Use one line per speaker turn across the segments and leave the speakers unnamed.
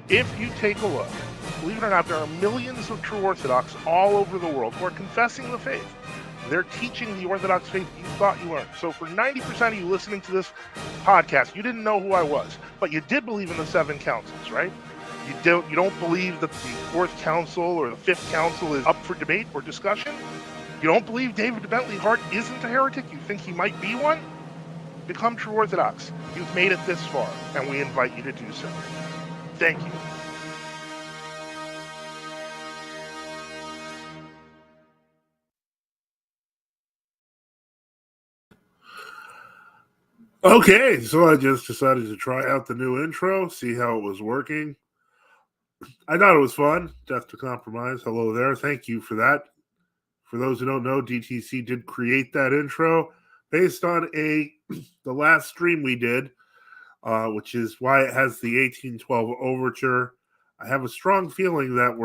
If you take a look, believe it or not, there are millions of true Orthodox all over the world who are confessing the faith. They're teaching the Orthodox faith you thought you learned. So for 90% of you listening to this podcast, you didn't know who I was, but you did believe in the 7 councils, right? You don't believe that the 4th council or the 5th council is up for debate or discussion? You don't believe David Bentley Hart isn't a heretic? You think he might be one? Become true Orthodox. You've made it this far, and we invite you to do so. Thank you.
Okay, so I just decided to try out the new intro, see how it was working. I thought it was fun. Death to Compromise. Hello there. Thank you for that. For those who don't know, DTC did create that intro based on the last stream we did, which is why it has the 1812 overture. I have a strong feeling that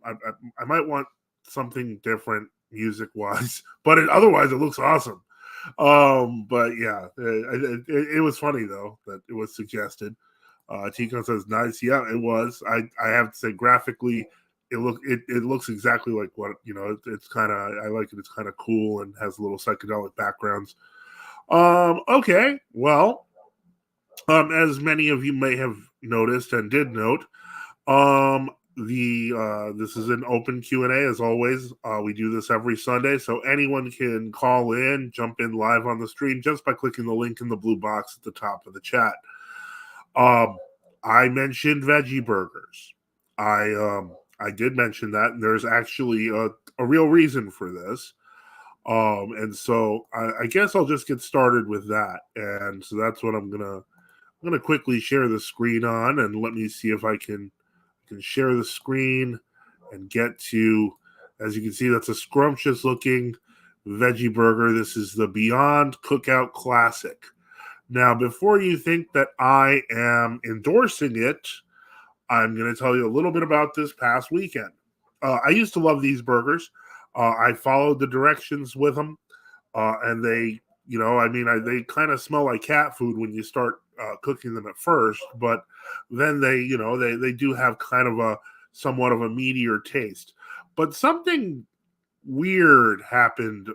I might want something different music-wise, but otherwise it looks awesome. But yeah, it was funny though that it was suggested. Ticon says nice. Yeah, it was. I have to say graphically, it looks exactly like what It's kind of I like it. It's kind of cool and has little psychedelic backgrounds. Okay, well, as many of you may have noticed and did note, this is an open Q&A as always. We do this every Sunday, so anyone can call in, jump in live on the stream just by clicking the link in the blue box at the top of the chat. I mentioned veggie burgers. I did mention that, and there's actually a real reason for this. And so I guess I'll just get started with that. And so that's what I'm gonna quickly share the screen on, and let me see if I can share the screen and get to, as you can see, that's a scrumptious looking veggie burger. This is the Beyond Cookout Classic. Now, before you think that I am endorsing it, I'm going to tell you a little bit about this past weekend. I used to love these burgers. I followed the directions with them, and they, they kind of smell like cat food when you start cooking them at first, but then they do have kind of a somewhat of a meatier taste. But something weird happened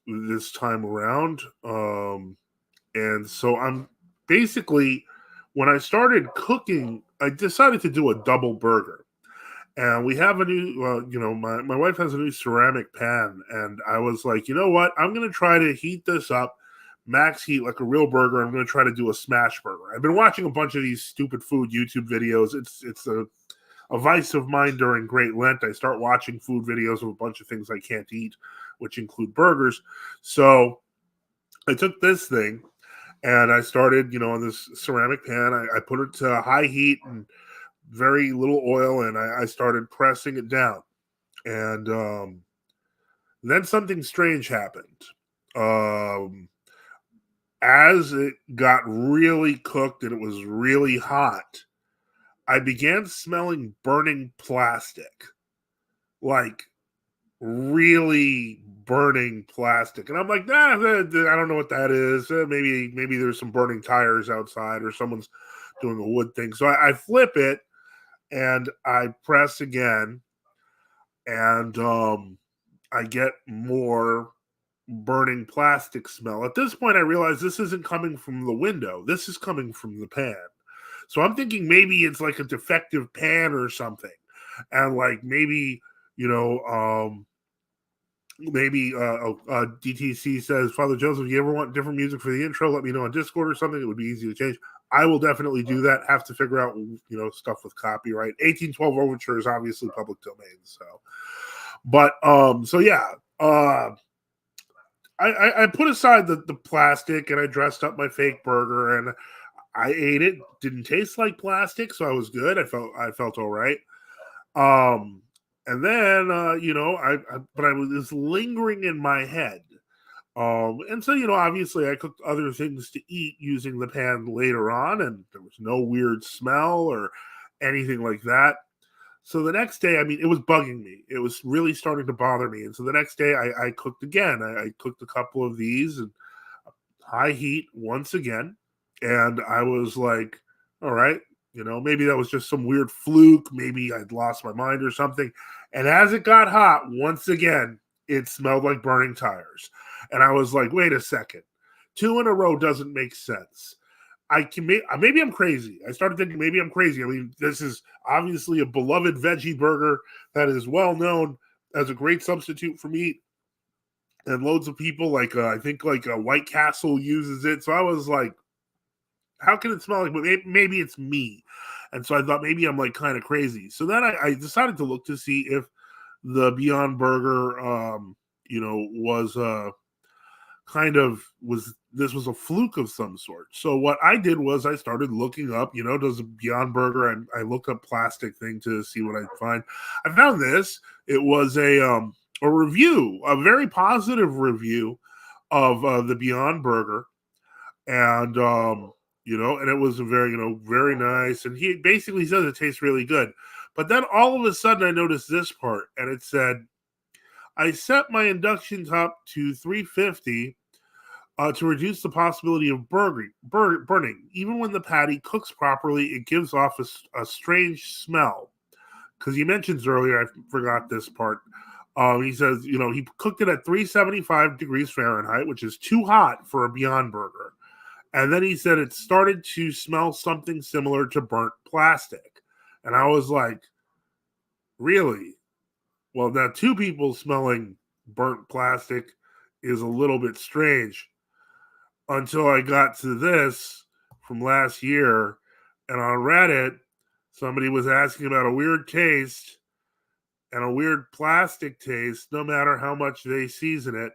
this time around. And so I'm basically, when I started cooking, I decided to do a double burger. And we have a new, my wife has a new ceramic pan. And I was like, you know what? I'm going to try to heat this up, max heat like a real burger. I'm going to try to do a smash burger. I've been watching a bunch of these stupid food YouTube videos. It's a vice of mine during Great Lent. I start watching food videos of a bunch of things I can't eat, which include burgers. So I took this thing and I started, on this ceramic pan. I put it to high heat and very little oil, and I started pressing it down. And then something strange happened. As it got really cooked and it was really hot, I began smelling burning plastic. Like really burning plastic. And I'm like, nah, I don't know what that is. Maybe there's some burning tires outside or someone's doing a wood thing. So I flip it and I press again, and I get more burning plastic smell. At this point, I realize this isn't coming from the window. This is coming from the pan. So I'm thinking maybe it's like a defective pan or something. And like maybe, DTC says, Father Joseph, you ever want different music for the intro? Let me know on Discord or something. It would be easy to change. I will definitely do that. Have to figure out, stuff with copyright. 1812 Overture is obviously public domain. So, but, so yeah, I put aside the plastic and I dressed up my fake burger and I ate it. Didn't taste like plastic, so I was good. I felt all right. And then, but I was lingering in my head. And so, obviously I cooked other things to eat using the pan later on, and there was no weird smell or anything like that. So the next day, it was bugging me. It was really starting to bother me. And so the next day I cooked again. I cooked a couple of these and high heat once again. And I was like, all right, Maybe that was just some weird fluke. Maybe I'd lost my mind or something. And as it got hot, once again, it smelled like burning tires. And I was like, wait a second. 2 in a row doesn't make sense. Maybe I'm crazy. I started thinking maybe I'm crazy. I mean, this is obviously a beloved veggie burger that is well known as a great substitute for meat. And loads of people, I think White Castle uses it. So I was like, how can it smell like? Maybe it's me. And so I thought maybe I'm like kind of crazy. So then I decided to look to see if the Beyond Burger, was this was a fluke of some sort. So what I did was I started looking up, does a Beyond Burger, and I looked up plastic thing to see what I'd find. I found this. It was a review, a very positive review of the Beyond Burger. And, and it was a very, very nice. And he basically says it tastes really good. But then all of a sudden I noticed this part, and it said, I set my induction top to 350 to reduce the possibility of burning. Even when the patty cooks properly, it gives off a strange smell. Because he mentions earlier, I forgot this part. He says, he cooked it at 375 degrees Fahrenheit, which is too hot for a Beyond Burger. And then he said it started to smell something similar to burnt plastic. And I was like, really? Well, now 2 people smelling burnt plastic is a little bit strange. Until I got to this from last year, and on Reddit, somebody was asking about a weird taste and a weird plastic taste, no matter how much they season it.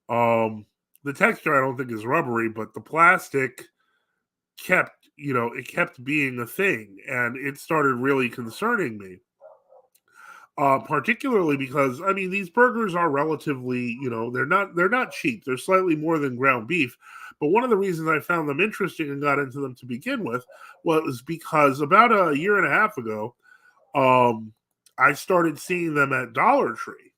The texture I don't think is rubbery, but the plastic kept being a thing, and it started really concerning me. Particularly because these burgers are relatively, they're not cheap. They're slightly more than ground beef. But one of the reasons I found them interesting and got into them to begin with was because about a year and a half ago, I started seeing them at Dollar Tree,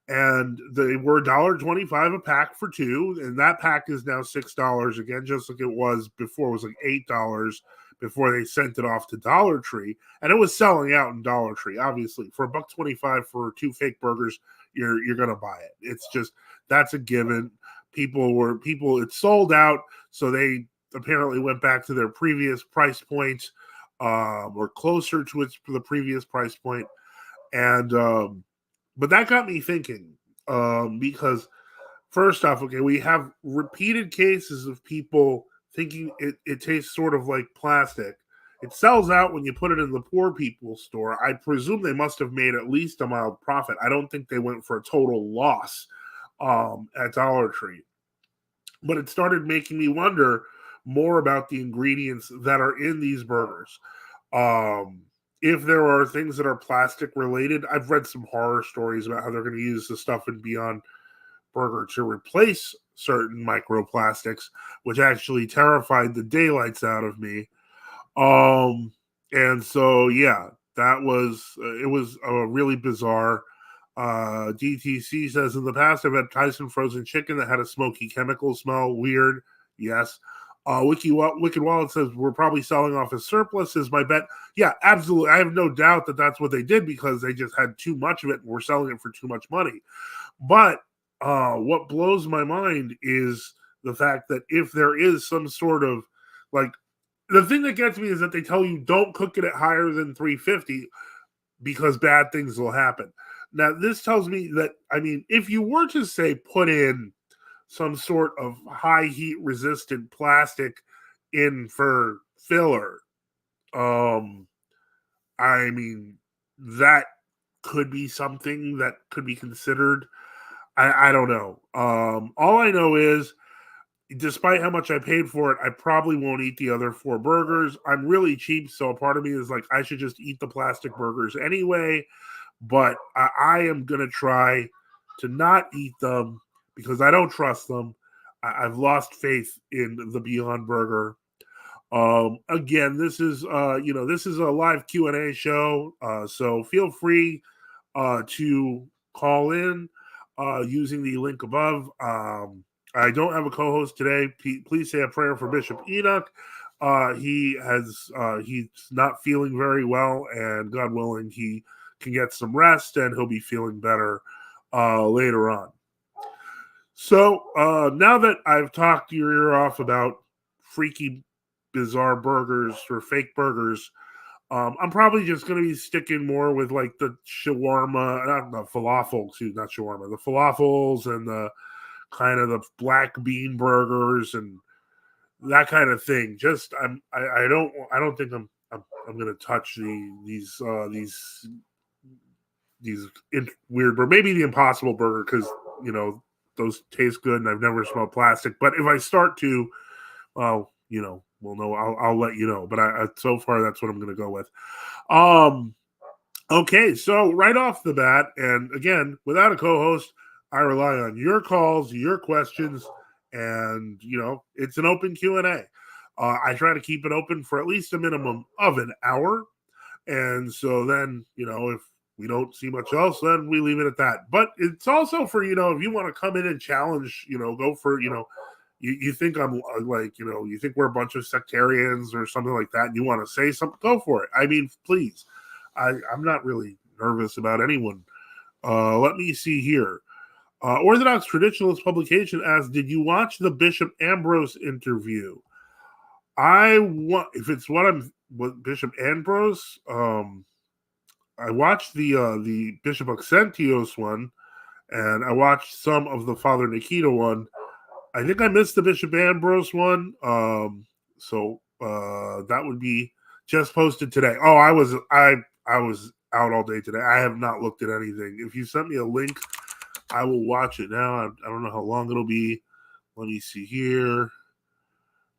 and they were $1.25 a pack for 2, and that pack is now $6 again, just like it was before. It was like $8 before they sent it off to Dollar Tree, and it was selling out in Dollar Tree. Obviously, for $1.25 for 2 fake burgers, you're gonna buy it. It's just, that's a given. It sold out, so they apparently went back to their previous price point, or closer to the previous price point, and but that got me thinking, because first off, okay, we have repeated cases of people thinking it tastes sort of like plastic. It sells out when you put it in the poor people's store. I presume they must have made at least a mild profit. I don't think they went for a total loss at Dollar Tree. But it started making me wonder more about the ingredients that are in these burgers. If there are things that are plastic related, I've read some horror stories about how they're going to use the stuff in Beyond Burger to replace certain microplastics, which actually terrified the daylights out of me. And so, yeah, it was really bizarre. DTC says, in the past, I've had Tyson frozen chicken that had a smoky chemical smell. Weird. Yes. Wicked Wallet says, we're probably selling off as surplus, is my bet. Yeah, absolutely. I have no doubt that that's what they did, because they just had too much of it and were selling it for too much money. But what blows my mind is the fact that if there is some sort of, the thing that gets me is that they tell you don't cook it at higher than 350 because bad things will happen. Now, this tells me that, if you were to say put in some sort of high heat resistant plastic in for filler, that could be something that could be considered. I don't know. All I know is, despite how much I paid for it, I probably won't eat the other 4 burgers. I'm really cheap, so a part of me is like, I should just eat the plastic burgers anyway. But I am going to try to not eat them because I don't trust them. I've lost faith in the Beyond Burger. Again, this is a live Q&A show, so feel free to call in using the link above. I don't have a co-host today. Please say a prayer for Bishop Enoch. he's not feeling very well, and God willing, he can get some rest, and he'll be feeling better later on. So now that I've talked your ear off about freaky, bizarre burgers or fake burgers, I'm probably just going to be sticking more with like the shawarma, not the falafel, not shawarma, the falafels and the kind of the black bean burgers and that kind of thing. Just I don't think I'm going to touch these weird, or maybe the Impossible Burger, because those taste good and I've never smelled plastic. But if I start to, well, we'll know. I'll let you know. But I so far that's what I'm going to go with. Okay, so right off the bat, and again, without a co-host, I rely on your calls, your questions, and it's an open Q&A. I try to keep it open for at least a minimum of an hour, and so then if we don't see much else, then we leave it at that. But it's also for if you want to come in and challenge, go for you think I'm like you think we're a bunch of sectarians or something like that, and you want to say something, go for it. I mean, please. I'm not really nervous about anyone. Let me see here. Orthodox Traditionalist Publication asks, did you watch the Bishop Ambrose interview? If it's what Bishop Ambrose, I watched the Bishop Oxentios one, and I watched some of the Father Nikita one. I think I missed the Bishop Ambrose one. So that would be just posted today. Oh, I was out all day today. I have not looked at anything. If you sent me a link, I will watch it now. I don't know how long it'll be. Let me see here.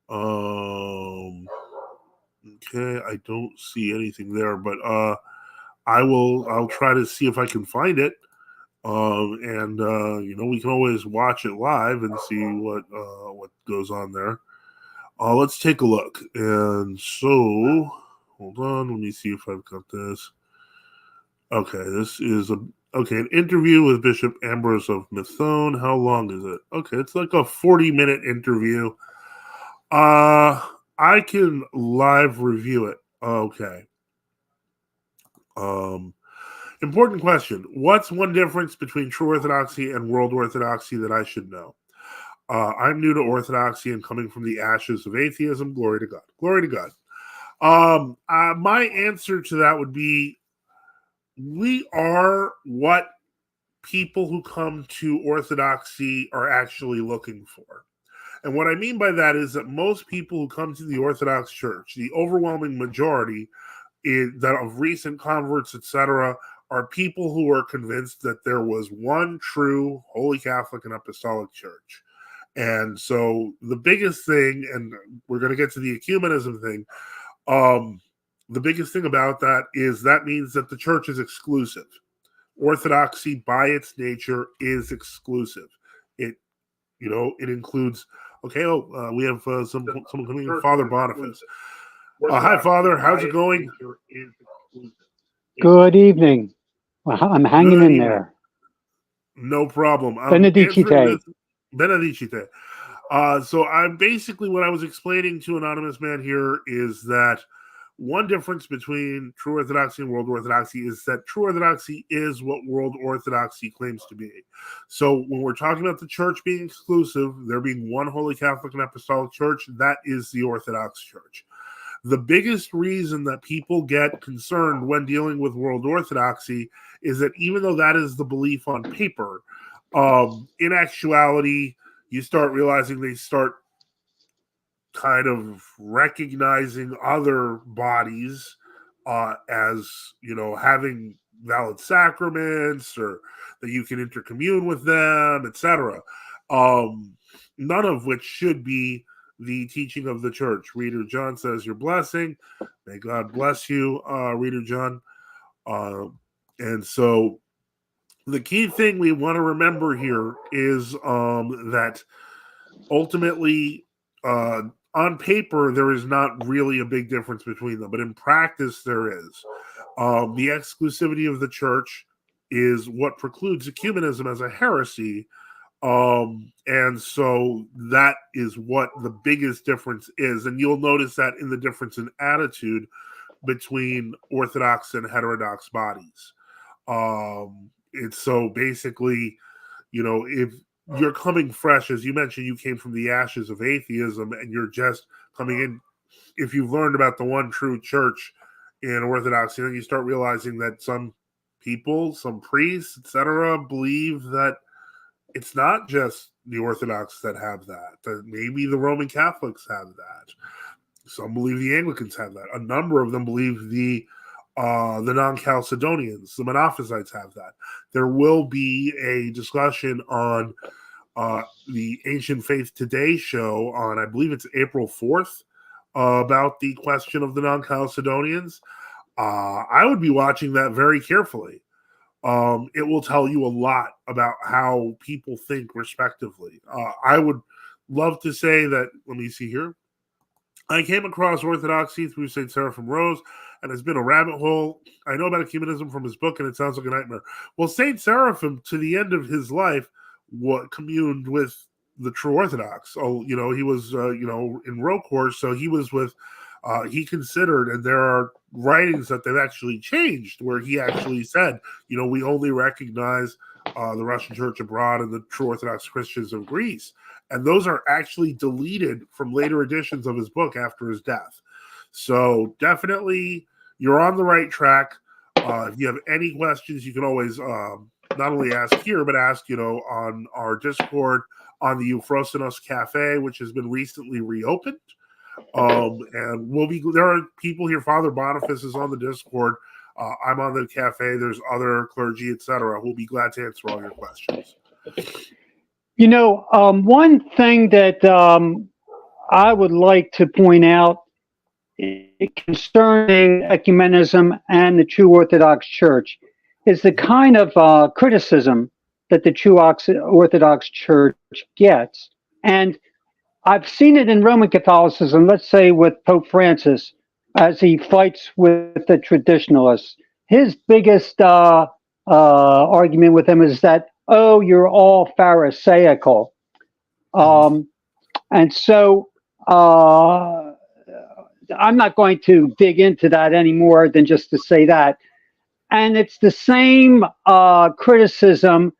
Okay, I don't see anything there, but I'll try to see if I can find it. And we can always watch it live and see what goes on there. Let's take a look. And so, hold on. Let me see if I've got this. Okay, this is an interview with Bishop Ambrose of Methone. How long is it? Okay, it's like a 40-minute interview. I can live review it. Okay. Important question. What's one difference between true Orthodoxy and world Orthodoxy that I should know? I'm new to Orthodoxy and coming from the ashes of atheism. Glory to God. Glory to God. My answer to that would be, we are what people who come to Orthodoxy are actually looking for. And what I mean by that is that most people who come to the Orthodox Church, the overwhelming majority that of recent converts, etc., are people who are convinced that there was one true Holy Catholic and Apostolic Church. And so the biggest thing, and we're going to get to the ecumenism thing, the biggest thing about that is that means that the church is exclusive. Orthodoxy, by its nature, is exclusive. It includes. Okay, we have someone coming in, Father Boniface. Hi, Father. How's it going?
Good evening. Well, I'm hanging in there.
No problem.
Benedicite.
Benedicite. So I'm basically, what I was explaining to Anonymous Man here is that one difference between true Orthodoxy and world Orthodoxy is that true Orthodoxy is what world Orthodoxy claims to be. So when we're talking about the church being exclusive, there being one Holy Catholic and Apostolic Church, that is the Orthodox Church. The biggest reason that people get concerned when dealing with world Orthodoxy is that even though that is the belief on paper, in actuality, you start realizing they start kind of recognizing other bodies as having valid sacraments, or that you can intercommune with them, etc. None of which should be the teaching of the church. Rdr John says, your blessing. May God bless you, Rdr John. And so the key thing we want to remember here is that ultimately, on paper, there is not really a big difference between them, but in practice, there is. The exclusivity of the church is what precludes ecumenism as a heresy, And so that is what the biggest difference is. And you'll notice that in the difference in attitude between Orthodox and heterodox bodies. It's so basically, if you're coming fresh, as you mentioned, you came from the ashes of atheism and you're just coming in. If you've learned about the one true church in Orthodoxy, then you start realizing that some people, some priests, etc., believe that it's not just the Orthodox that have that maybe the Roman Catholics have that. Some believe the Anglicans have that. A number of them believe the non-Chalcedonians, the Monophysites have that. There will be a discussion on the Ancient Faith Today show on, I believe it's April 4th, about the question of the non-Chalcedonians. I would be watching that very carefully. It will tell you a lot about how people think respectively. I would love to say that, let me see here. I came across Orthodoxy through St. Seraphim Rose, and it's been a rabbit hole. I know about ecumenism from his book, and it sounds like a nightmare. Well, St. Seraphim, to the end of his life, communed with the true Orthodox. Oh, he was, in Rocourse, so he was with, he considered, and there are writings that they've actually changed, where he actually said, we only recognize the Russian Church abroad and the true Orthodox Christians of Greece. And those are actually deleted from later editions of his book after his death. So definitely you're on the right track. If you have any questions, you can always not only ask here, but ask, on our Discord, on the Euphrosynos Cafe, which has been recently reopened. And there are people here. Father Boniface is on the Discord. I'm on the cafe. There's other clergy, etc. We'll be glad to answer all your questions.
One thing that I would like to point out concerning ecumenism and the true Orthodox Church is the kind of criticism that the true Orthodox Church gets. And I've seen it in Roman Catholicism, let's say with Pope Francis, as he fights with the traditionalists. His biggest argument with them is that, oh, you're all Pharisaical. And so I'm not going to dig into that any more than just to say that. And it's the same criticism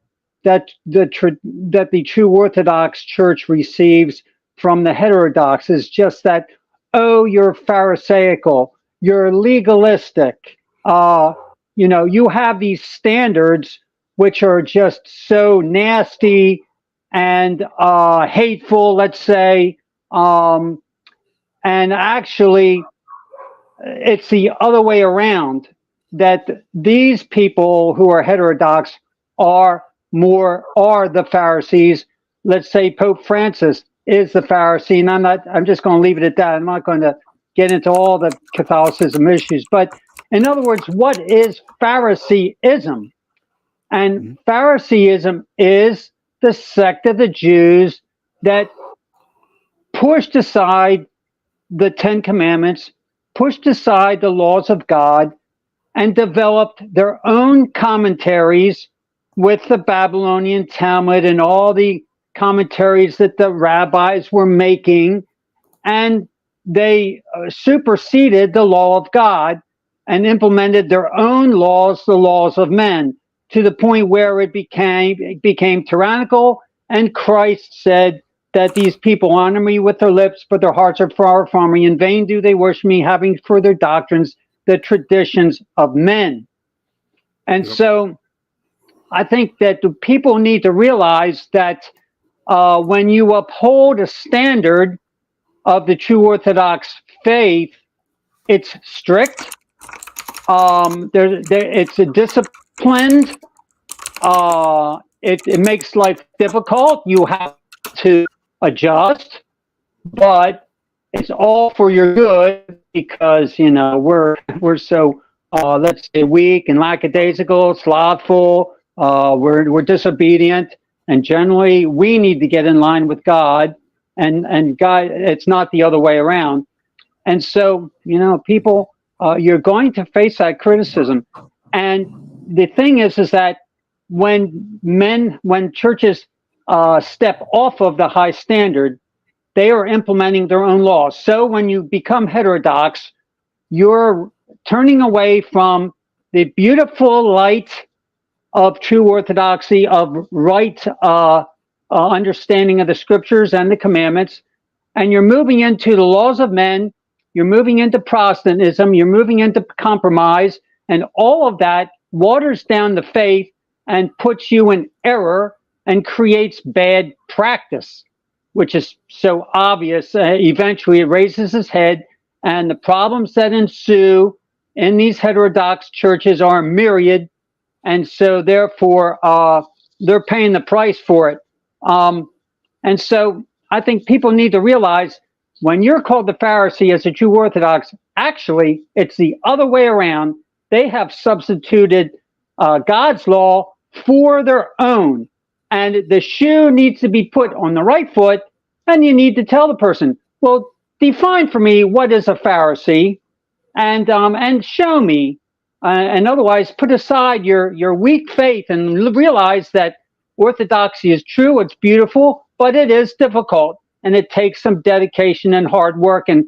that the true Orthodox Church receives from the heterodox, is just that, oh, you're Pharisaical, you're legalistic, you have these standards which are just so nasty and hateful, let's say, and actually it's the other way around, that these people who are heterodox are the Pharisees. Let's say Pope Francis is the Pharisee, and I'm just going to leave it at that. I'm not going to get into all the Catholicism issues, but in other words, what is Phariseeism? And Phariseeism is the sect of the Jews that pushed aside the Ten Commandments, pushed aside the laws of God, and developed their own commentaries with the Babylonian Talmud and all the commentaries that the rabbis were making, and they superseded the law of God and implemented their own laws, the laws of men, to the point where it became tyrannical. And Christ said that these people honor me with their lips, but their hearts are far from me. In vain do they worship me, having for their doctrines the traditions of men. And so I think that the people need to realize that when you uphold a standard of the true Orthodox faith, it's strict. It's a disciplined. It makes life difficult. You have to adjust, but it's all for your good, because we're so let's say weak and lackadaisical, slothful. We're disobedient, and generally we need to get in line with God, and God, it's not the other way around. And so people, you're going to face that criticism. And the thing is that when churches step off of the high standard, they are implementing their own laws. So when you become heterodox, you're turning away from the beautiful light of true orthodoxy, of right understanding of the scriptures and the commandments, and you're moving into the laws of men, you're moving into Protestantism, you're moving into compromise, and all of that waters down the faith and puts you in error and creates bad practice, which is so obvious. Eventually, it raises its head, and the problems that ensue in these heterodox churches are myriad, and so therefore they're paying the price for it. And so I think people need to realize when you're called the Pharisee as a Jew Orthodox, actually it's the other way around. They have substituted God's law for their own. And the shoe needs to be put on the right foot, and you need to tell the person, well, define for me what is a Pharisee, and show me. And otherwise, put aside your weak faith and realize that orthodoxy is true, it's beautiful, but it is difficult, and it takes some dedication and hard work and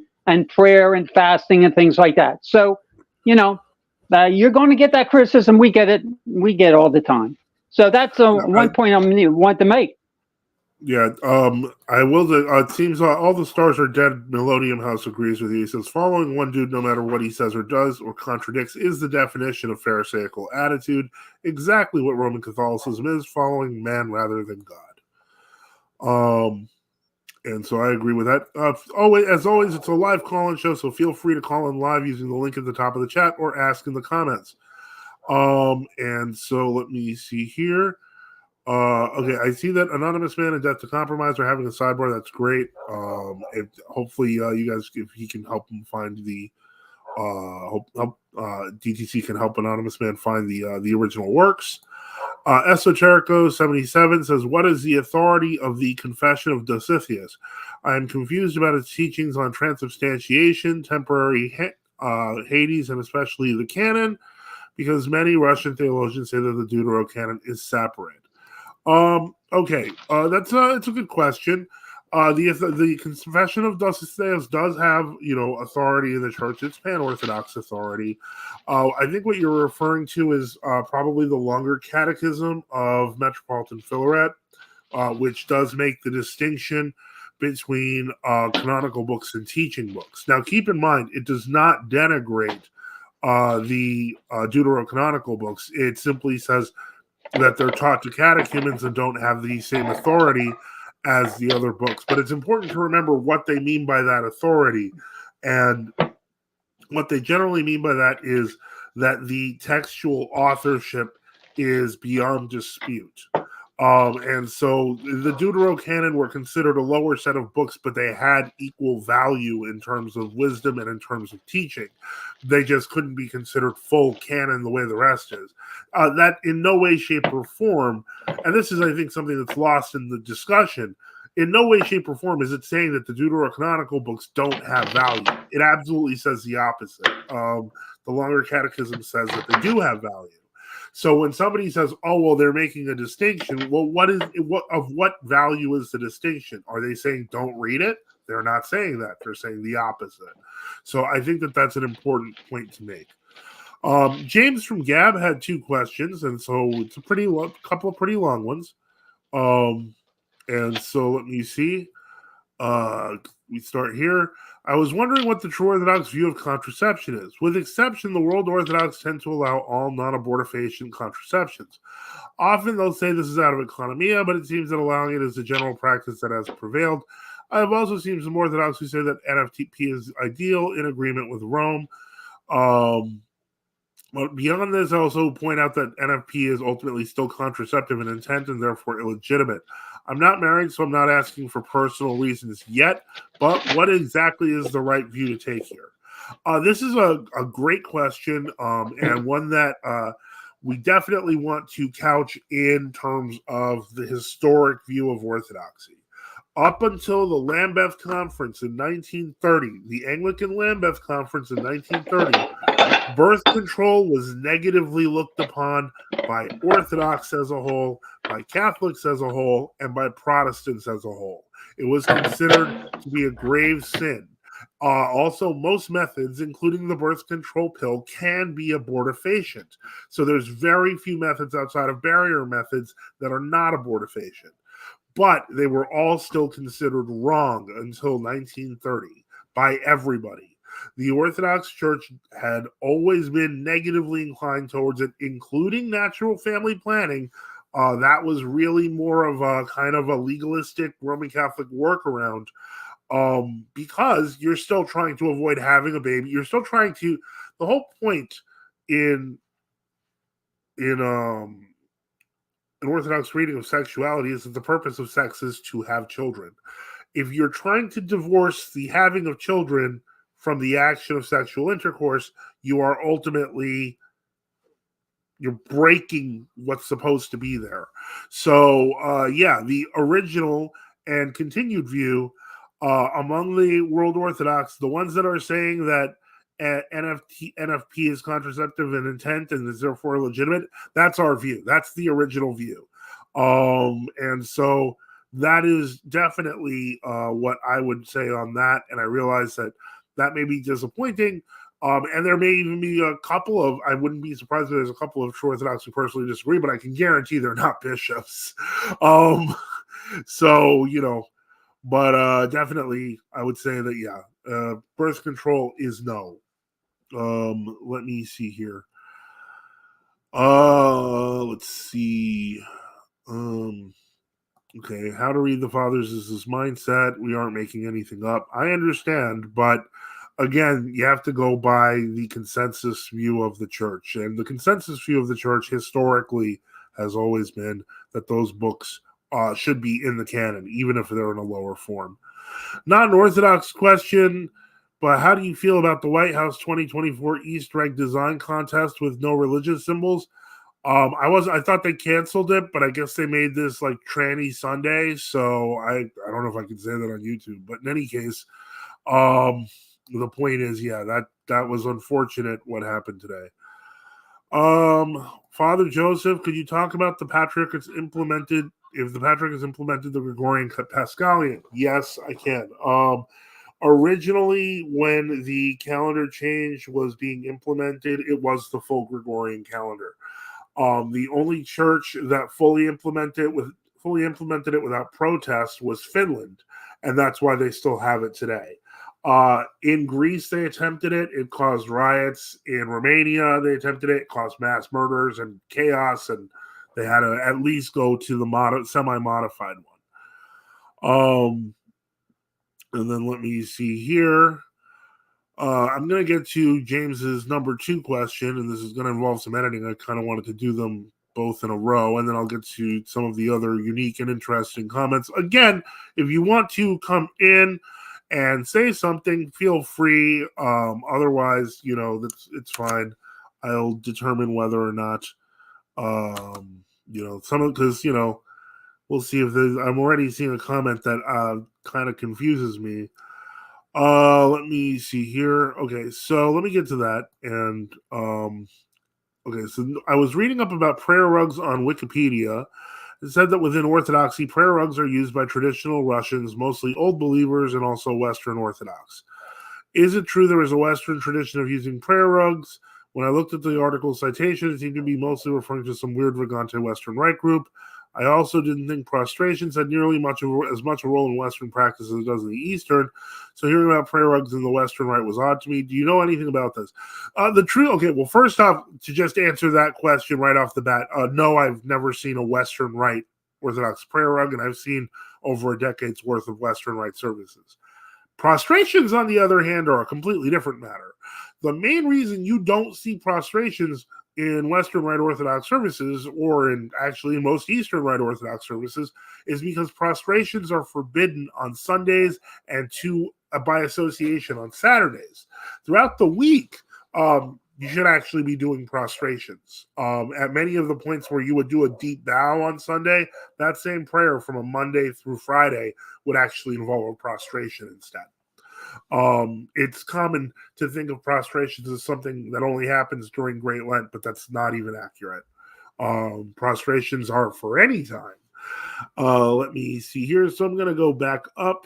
prayer and fasting and things like that. So, you're going to get that criticism. We get it. We get it all the time. So that's one point I want to make.
Yeah, I will. It seems all the stars are dead. Melodium House agrees with you. He says, following one dude, no matter what he says or does or contradicts, is the definition of Pharisaical attitude. Exactly what Roman Catholicism is, following man rather than God. And so I agree with that. As always, it's a live call-in show, so feel free to call in live using the link at the top of the chat or ask in the comments. And so let me see here. Okay, I see that Anonymous Man and Death to Compromise are having a sidebar. That's great. Hopefully, you guys, if he can help him find the, DTC can help Anonymous Man find the original works. Esoterico77 says, what is the authority of the Confession of Dositheus? I am confused about its teachings on transubstantiation, temporary Hades, and especially the canon, because many Russian theologians say that the Deuterocanon is separate. Okay, it's a good question. The Confession of Dositheus does have, authority in the church. It's pan-Orthodox authority. I think what you're referring to is probably the longer catechism of Metropolitan Philaret, which does make the distinction between canonical books and teaching books. Now, keep in mind, it does not denigrate the deuterocanonical books. It simply says that they're taught to catechumens and don't have the same authority as the other books. But it's important to remember what they mean by that authority. And what they generally mean by that is that the textual authorship is beyond dispute. And so the Deuterocanon were considered a lower set of books, but they had equal value in terms of wisdom and in terms of teaching. They just couldn't be considered full canon the way the rest is. That in no way, shape, or form, and this is, I think, something that's lost in the discussion, in no way, shape, or form is it saying that the Deuterocanonical books don't have value. It absolutely says the opposite. The longer catechism says that they do have value. So when somebody says, "Oh, well, they're making a distinction," well, what value is the distinction? Are they saying don't read it? They're not saying that. They're saying the opposite. So I think that that's an important point to make. James from Gab had two questions, and so it's a couple of pretty long ones. And so let me see. We start here. I was wondering what the true Orthodox view of contraception is. With exception, the World Orthodox tend to allow all non-abortifacient contraceptions. Often they'll say this is out of economia, but it seems that allowing it is a general practice that has prevailed. I have also seen some Orthodox who say that NFTP is ideal, in agreement with Rome. But beyond this, I also point out that NFP is ultimately still contraceptive in intent and therefore illegitimate. I'm not married, so I'm not asking for personal reasons yet, but what exactly is the right view to take here? This is a great question, and one that we definitely want to couch in terms of the historic view of Orthodoxy. Up until the Lambeth Conference in 1930, the Anglican Lambeth Conference in 1930, Birth control was negatively looked upon by Orthodox as a whole, by Catholics as a whole, and by Protestants as a whole. It was considered to be a grave sin. Also, most methods, including the birth control pill, can be abortifacient. So there's very few methods outside of barrier methods that are not abortifacient. But they were all still considered wrong until 1930 by everybody. The Orthodox Church had always been negatively inclined towards it, including natural family planning. That was really more of a kind of a legalistic Roman Catholic workaround, because you're still trying to avoid having a baby. You're still trying to. The whole point in an Orthodox reading of sexuality is that the purpose of sex is to have children. If you're trying to divorce the having of children from the action of sexual intercourse, you are ultimately you're breaking what's supposed to be there. So, the original and continued view among the World Orthodox, the ones that are saying that NFP is contraceptive in intent and is therefore legitimate, that's our view. That's the original view. And so that is definitely what I would say on that. And I realize that may be disappointing. And there may even be a couple of, I wouldn't be surprised if there's a couple of true Orthodox who personally disagree, but I can guarantee they're not bishops. But definitely I would say that, birth control is no. Let me see here. Let's see. Okay, how to read the fathers is this mindset. We aren't making anything up. I understand, but again, you have to go by the consensus view of the church. And the consensus view of the church historically has always been that those books should be in the canon, even if they're in a lower form. Not an Orthodox question, but how do you feel about the White House 2024 Easter egg design contest with no religious symbols? I thought they canceled it, but I guess they made this like Tranny Sunday, so I don't know if I can say that on YouTube. But in any case, the point is, that was unfortunate what happened today. Father Joseph, could you talk about the Patriarch has implemented, if the Patriarch has implemented the Gregorian Paschalian? Yes, I can. Originally, when the calendar change was being implemented, it was the full Gregorian calendar. The only church that fully implemented it without protest was Finland, and that's why they still have it today. In Greece, they attempted it. It caused riots. In Romania, they attempted it. It caused mass murders and chaos, and they had to at least go to the semi-modified one. And then let me see here. I'm going to get to James's number 2 question, and this is going to involve some editing. I kind of wanted to do them both in a row, and then I'll get to some of the other unique and interesting comments. Again, if you want to come in and say something, feel free. Otherwise, it's fine. I'll determine whether or not, because, we'll see if I'm already seeing a comment that kind of confuses me. Let me see here. Okay, so let me get to that. And okay, so I was reading up about prayer rugs on Wikipedia. It said that within Orthodoxy, prayer rugs are used by traditional Russians, mostly old believers and also Western Orthodox. Is it true there is a Western tradition of using prayer rugs? When I looked at the article citation, it seemed to be mostly referring to some weird Vagante Western Rite group. I also didn't think prostrations had nearly as much a role in Western practice as it does in the Eastern. So hearing about prayer rugs in the Western Rite was odd to me. Do you know anything about this? Okay, well, first off, to just answer that question right off the bat, no, I've never seen a Western Rite Orthodox prayer rug, and I've seen over a decade's worth of Western Rite services. Prostrations, on the other hand, are a completely different matter. The main reason you don't see prostrations in Western Rite Orthodox services, or in most Eastern Rite Orthodox services, is because prostrations are forbidden on Sundays and by association on Saturdays. Throughout the week, you should actually be doing prostrations. At many of the points where you would do a deep bow on Sunday, that same prayer from a Monday through Friday would actually involve a prostration instead. It's common to think of prostrations as something that only happens during Great Lent, but that's not even accurate. Prostrations are for any time. Let me see here. So I'm going to go back up.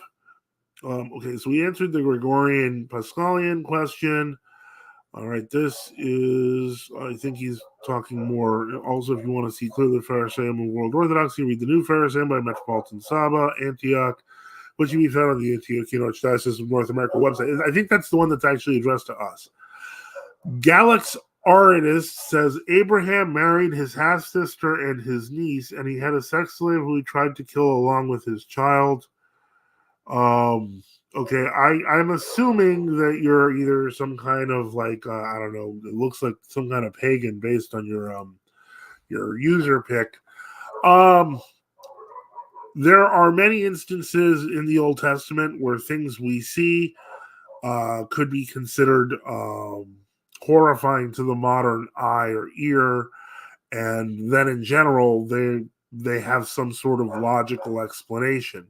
Okay, so we answered the Gregorian Pascalian question. All right, this is, I think he's talking more. Also, if you want to see clearly the Pharisaium of World Orthodoxy, read the New Pharisaium by Metropolitan Saba, Antioch, which can be found on the Antiochian Archdiocese of North America website. I think that's the one that's actually addressed to us. Galax Aridus says Abraham married his half-sister and his niece, and he had a sex slave who he tried to kill along with his child. Okay, I'm assuming that you're either some kind of like I don't know, it looks like some kind of pagan based on your user pick. There are many instances in the Old Testament where things we see could be considered horrifying to the modern eye or ear, and then in general they have some sort of logical explanation.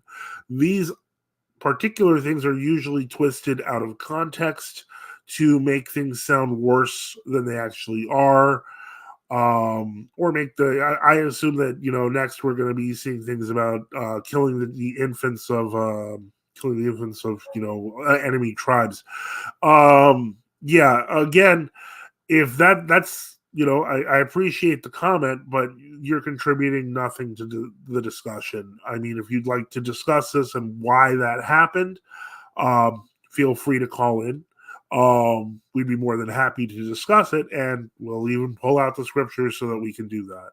These particular things are usually twisted out of context to make things sound worse than they actually are, or make I assume that next we're going to be seeing things about killing the infants of enemy tribes. Yeah, again, if that's I appreciate the comment, but you're contributing nothing to the discussion. I mean, if you'd like to discuss this and why that happened, feel free to call in. We'd be more than happy to discuss it, and we'll even pull out the scriptures so that we can do that.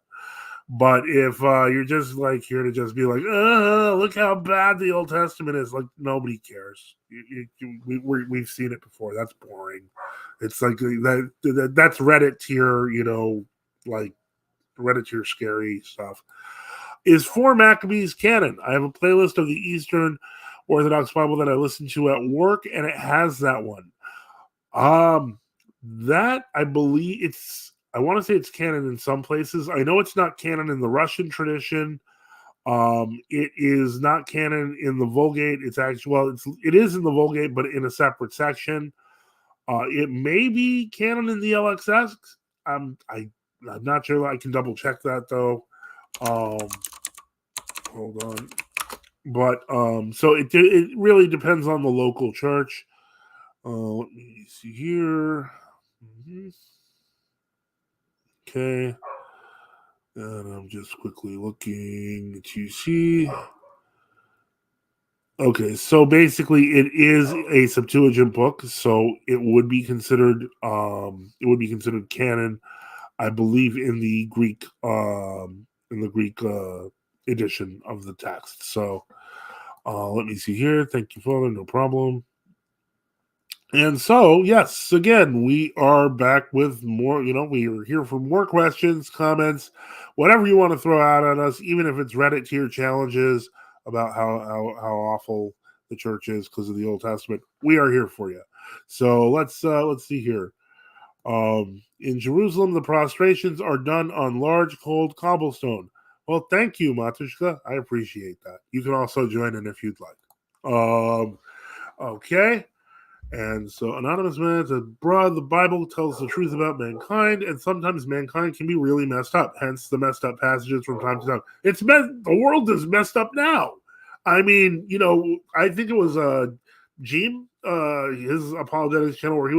But if you're just like here to just be like, look how bad the Old Testament is, like nobody cares. We've seen it before. That's boring. It's like that's Reddit tier, like Reddit tier scary stuff. Is 4 Maccabees canon? I have a playlist of the Eastern Orthodox Bible that I listen to at work, and it has that one. That I believe I want to say it's canon in some places. I know it's not canon in the Russian tradition. It is not canon in the Vulgate. It's actually, it is in the Vulgate, but in a separate section. It may be canon in the LXX. I'm not sure. I can double check that though. Hold on. But so it really depends on the local church. Let me see here. Mm-hmm. Okay. And I'm just quickly looking to see. Okay, so basically it is a Septuagint book, so it would be considered canon, I believe, in the Greek edition of the text. So let me see here. Thank you, Father. No problem. And so, yes, again, we are back with more. We are here for more questions, comments, whatever you want to throw out at us, even if it's Reddit tier challenges about how awful the church is because of the Old Testament. We are here for you. So let's see here. In Jerusalem, the prostrations are done on large cold cobblestone. Well, thank you, Matushka. I appreciate that. You can also join in if you'd like. Okay. And so Anonymous Man said, bruh, the Bible tells the truth about mankind, and sometimes mankind can be really messed up. Hence the messed up passages from time to time. The world is messed up now. I mean, I think it was Jim, his apologetics channel, where he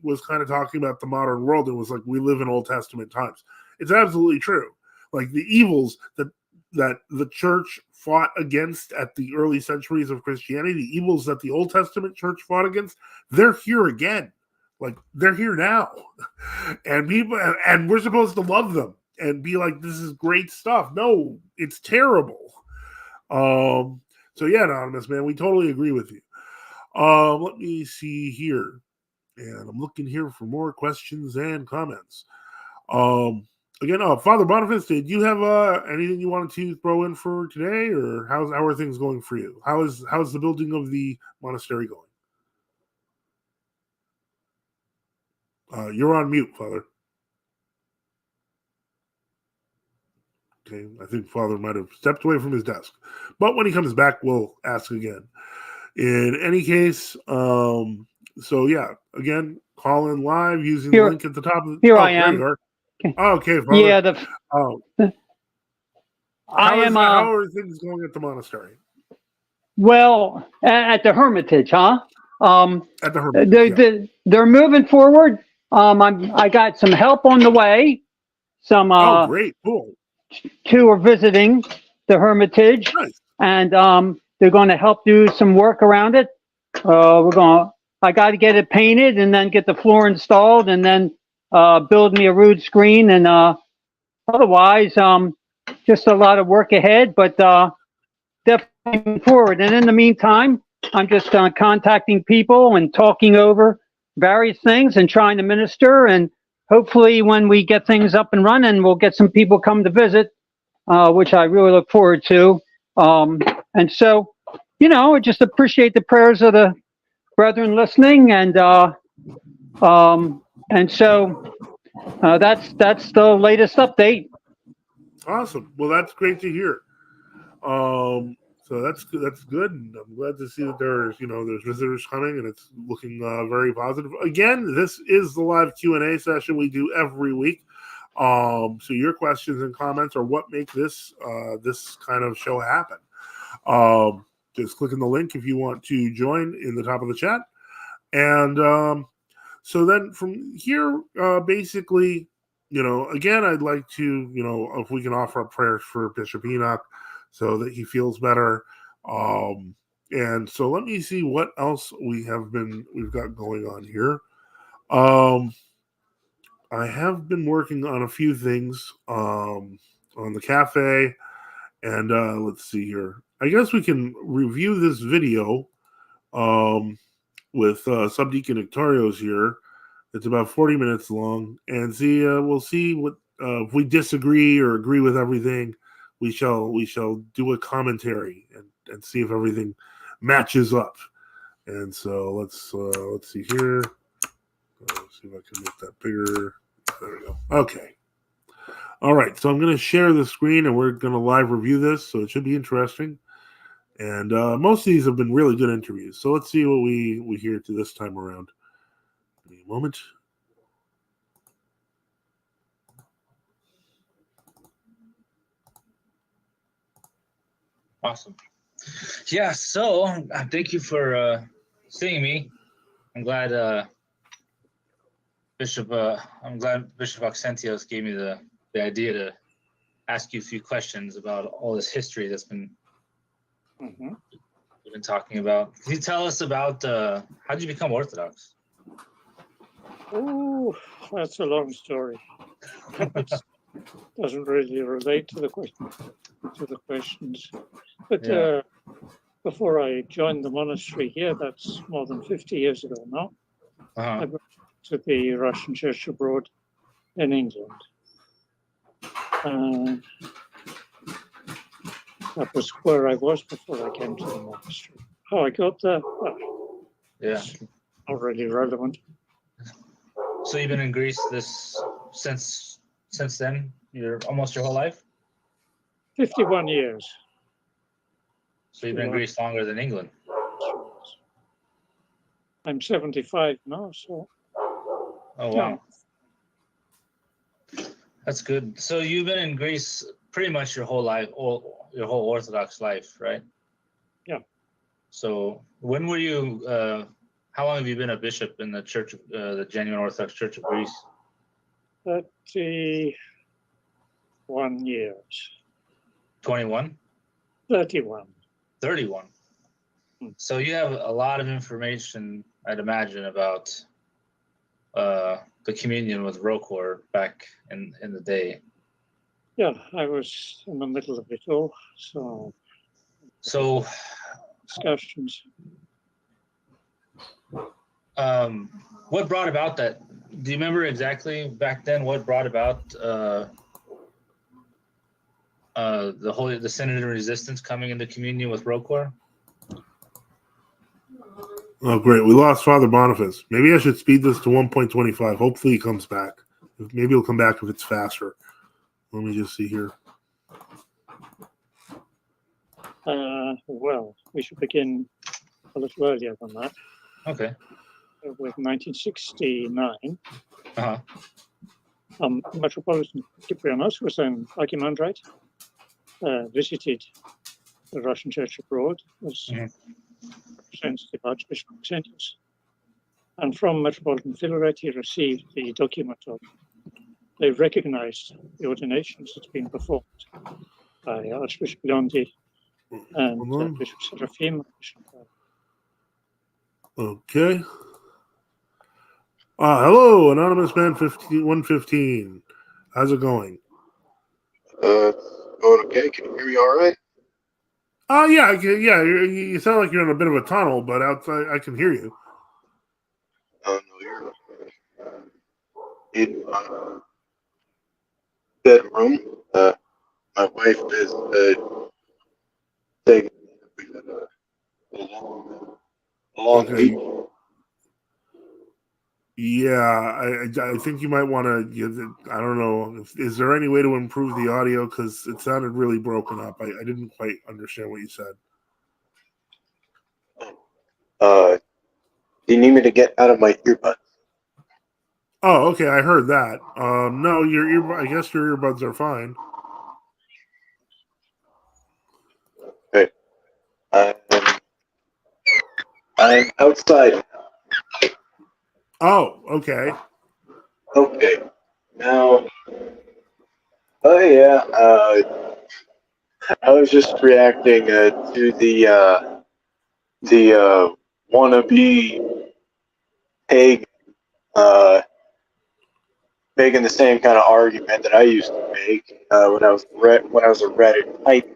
was kind of talking about the modern world. It was like, we live in Old Testament times. It's absolutely true. Like the evils that the church fought against at the early centuries of Christianity, the evils that the Old Testament church fought against, they're here again. Like, they're here now. And we're supposed to love them and be like, this is great stuff. No, it's terrible. So yeah, Anonymous Man, we totally agree with you. Let me see here. And I'm looking here for more questions and comments. Again, Father Boniface, did you have anything you wanted to throw in for today, or how are things going for you? How's the building of the monastery going? You're on mute, Father. Okay, I think Father might have stepped away from his desk, but when he comes back, we'll ask again. In any case, so yeah, again, call in live using the
Here,
link at the top of
here
oh,
I
there you
am.
are. Oh, okay, Father.
Yeah,
Oh,
I am.
how are things going at the monastery?
Well, at the Hermitage, huh?
At the Hermitage, yeah.
They're moving forward. I got some help on the way. Some
Oh, great, cool,
two are visiting the Hermitage,
nice.
and they're going to help do some work around it. I got to get it painted and then get the floor installed and then build me a rood screen and otherwise just a lot of work ahead, but definitely moving forward. And in the meantime, I'm just contacting people and talking over various things and trying to minister. And hopefully, when we get things up and running, we'll get some people come to visit, which I really look forward to. And so, I just appreciate the prayers of the brethren listening, and so that's the latest update.
Awesome. Well, that's great to hear. So that's good. And I'm glad to see that there's visitors coming and it's looking very positive. Again, this is the live Q&A session we do every week. So your questions and comments are what make this kind of show happen. Just click on the link if you want to join in the top of the chat. And so then from here, basically, again, I'd like to, if we can offer up prayers for Bishop Enoch so that he feels better. And so let me see what else we've got going on here. I have been working on a few things on the cafe, and let's see here. I guess we can review this video with Subdeacon Nektarios here. It's about 40 minutes long, and we'll see what if we disagree or agree with everything. We shall do a commentary and see if everything matches up. And so let's see here. Let's see if I can make that bigger. There we go. Okay. All right. So I'm going to share the screen, and we're going to live review this. So it should be interesting. And most of these have been really good interviews. So let's see what we hear to this time around. Give me a moment.
Awesome. Yeah, so thank you for seeing me. I'm glad Bishop Oxentios gave me the idea to ask you a few questions about all this history that's been we've been talking about. Can you tell us about how did you become Orthodox?
Oh, that's a long story. It doesn't really relate to the questions. But
Yeah.
before I joined the monastery here, that's more than 50 years ago now, I went to the Russian Church abroad in England. That was where I was before I came to the monastery. How I got there, well,
Yeah.
it's not really relevant.
So you've been in Greece since then? Almost your whole life?
51 years.
So you've been in Greece longer than England?
I'm 75 now, so.
Oh, wow. That's good. So you've been in Greece pretty much your whole life, your whole Orthodox life, right?
Yeah.
So when were you, how long have you been a bishop in the Church, the Genuine Orthodox Church of Greece?
31 years.
21?
31.
31. So you have a lot of information, I'd imagine, about the communion with Rokor back in the day.
Yeah, I was in the middle of it all, so discussions.
What brought about that? Do you remember exactly back then what brought about the Synod of Resistance coming into communion with Rokor?
Oh, great. We lost Father Boniface. Maybe I should speed this to 1.25. Hopefully he comes back. Maybe he'll come back if it's faster. Let me just see here.
Well, we should begin a little earlier than that.
Okay.
With 1969,
Uh-huh.
Metropolitan Cyprianos, who was then archimandrite, visited the Russian Church abroad as representative Archbishop Maxentius. And from Metropolitan Philaret, he received the document of they recognized the ordinations that's been performed by Archbishop Leondi and Bishop Seraphim.
Okay. Hello, Anonymous Man 115. How's it going?
Going okay. Can you hear me all right?
Yeah, you sound like you're in a bit of a tunnel, but outside I can hear you.
No, you're in my bedroom. My wife is taking a long week.
Yeah, I think you might want to. I don't know. Is there any way to improve the audio? Because it sounded really broken up. I didn't quite understand what you said.
Do you need me to get out of my earbuds?
Oh, okay. I heard that. No, I guess your earbuds are fine.
Okay. I'm outside.
Oh, okay.
Okay. Now, oh yeah. I was just reacting to the wannabe pagan making the same kind of argument that I used to make when I was a Reddit type.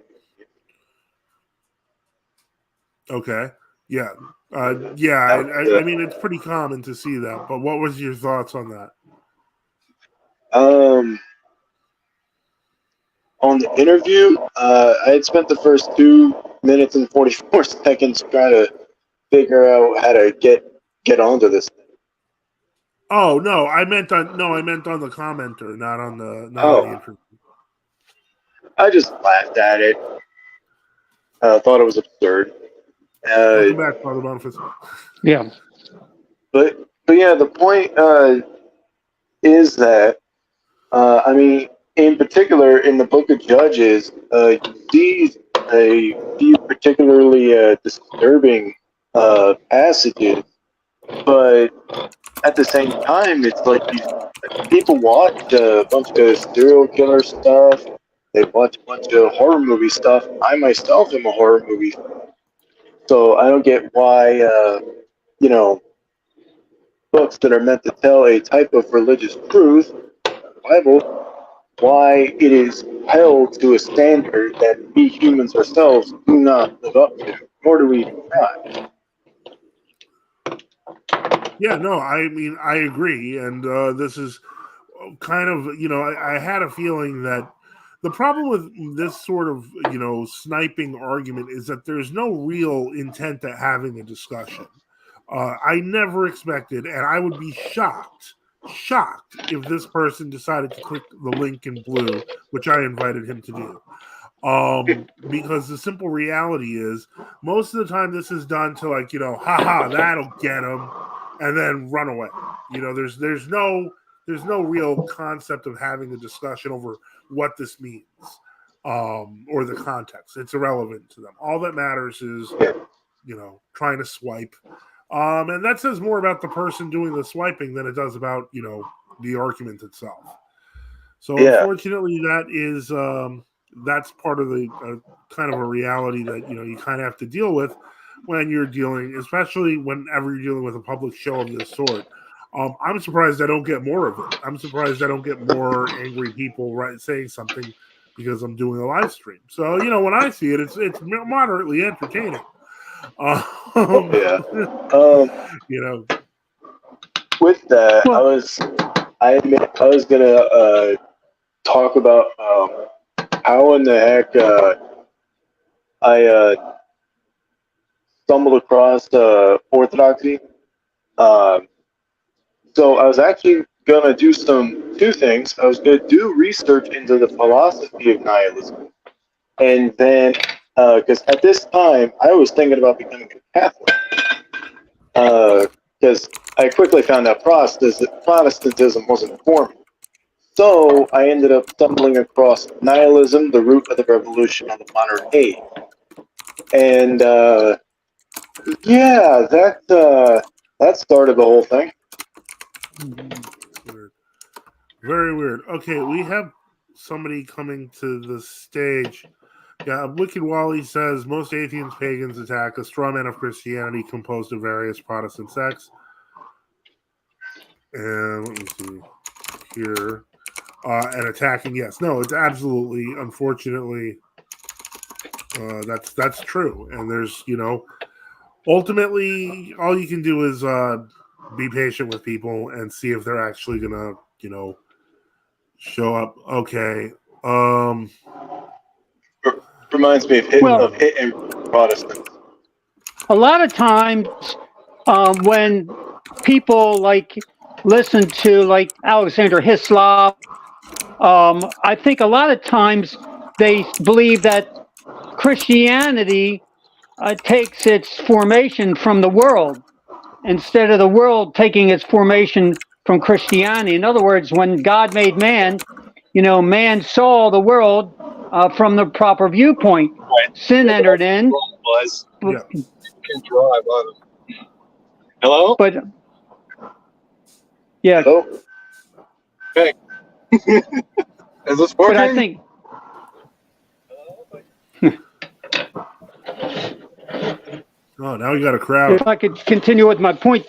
Okay. Yeah. I mean, it's pretty common to see that. But what was your thoughts on that?
On the interview, I had spent the first 2 minutes and 44 seconds trying to figure out how to get onto this thing.
Oh no, I meant on the commenter, not on the interview.
I just laughed at it. Thought it was absurd.
Welcome back, Father Boniface.
Yeah.
But yeah, the point is that I mean, in particular, in the Book of Judges, these a few particularly disturbing passages, but at the same time, it's like these people watch a bunch of serial killer stuff. They watch a bunch of horror movie stuff. I myself am a horror movie fan. So I don't get why, books that are meant to tell a type of religious truth, the Bible, why it is held to a standard that we humans ourselves do not live up to, nor do we try.
Yeah, no, I mean, I agree. And this is kind of, I had a feeling that the problem with this sort of, sniping argument is that there's no real intent at having a discussion. I never expected, and I would be shocked if this person decided to click the link in blue, which I invited him to do. Because the simple reality is most of the time this is done to haha, that'll get him, and then run away. There's no real concept of having a discussion over what this means or the context. It's irrelevant to them. All that matters is trying to swipe, and that says more about the person doing the swiping than it does about the argument itself. So unfortunately, that is that's part of the kind of a reality that you kind of have to deal with when you're dealing, especially whenever you're dealing with a public show of this sort. I'm surprised I don't get more of it. I'm surprised I don't get more angry people saying something because I'm doing a live stream. So when I see it, it's moderately entertaining.
With that, I admit I was gonna talk about how in the heck I stumbled across orthodoxy. So I was actually gonna do two things. I was gonna do research into the philosophy of nihilism, and then because at this time I was thinking about becoming a Catholic. because I quickly found out Protestantism wasn't for me. So I ended up stumbling across nihilism, the root of the revolution of the modern age. And yeah, that started the whole thing.
Weird. Very weird. Okay, we have somebody coming to the stage. Yeah, Wicked Wally says most atheist pagans attack a straw man of Christianity composed of various Protestant sects. And let me see here. And attacking, yes. No, it's absolutely, unfortunately, that's true. And there's, ultimately, all you can do is be patient with people and see if they're actually going to, show up. Okay.
Reminds me of hitting Protestants.
A lot of times when people listen to Alexander Hislop, I think a lot of times they believe that Christianity takes its formation from the world instead of the world taking its formation from Christianity. In other words, when God made man, man saw the world from the proper viewpoint. Sin entered in.
Hello?
But yeah.
Hello?
Hey. Is this working?
But I think
oh, now we got a crowd.
if I could continue with my point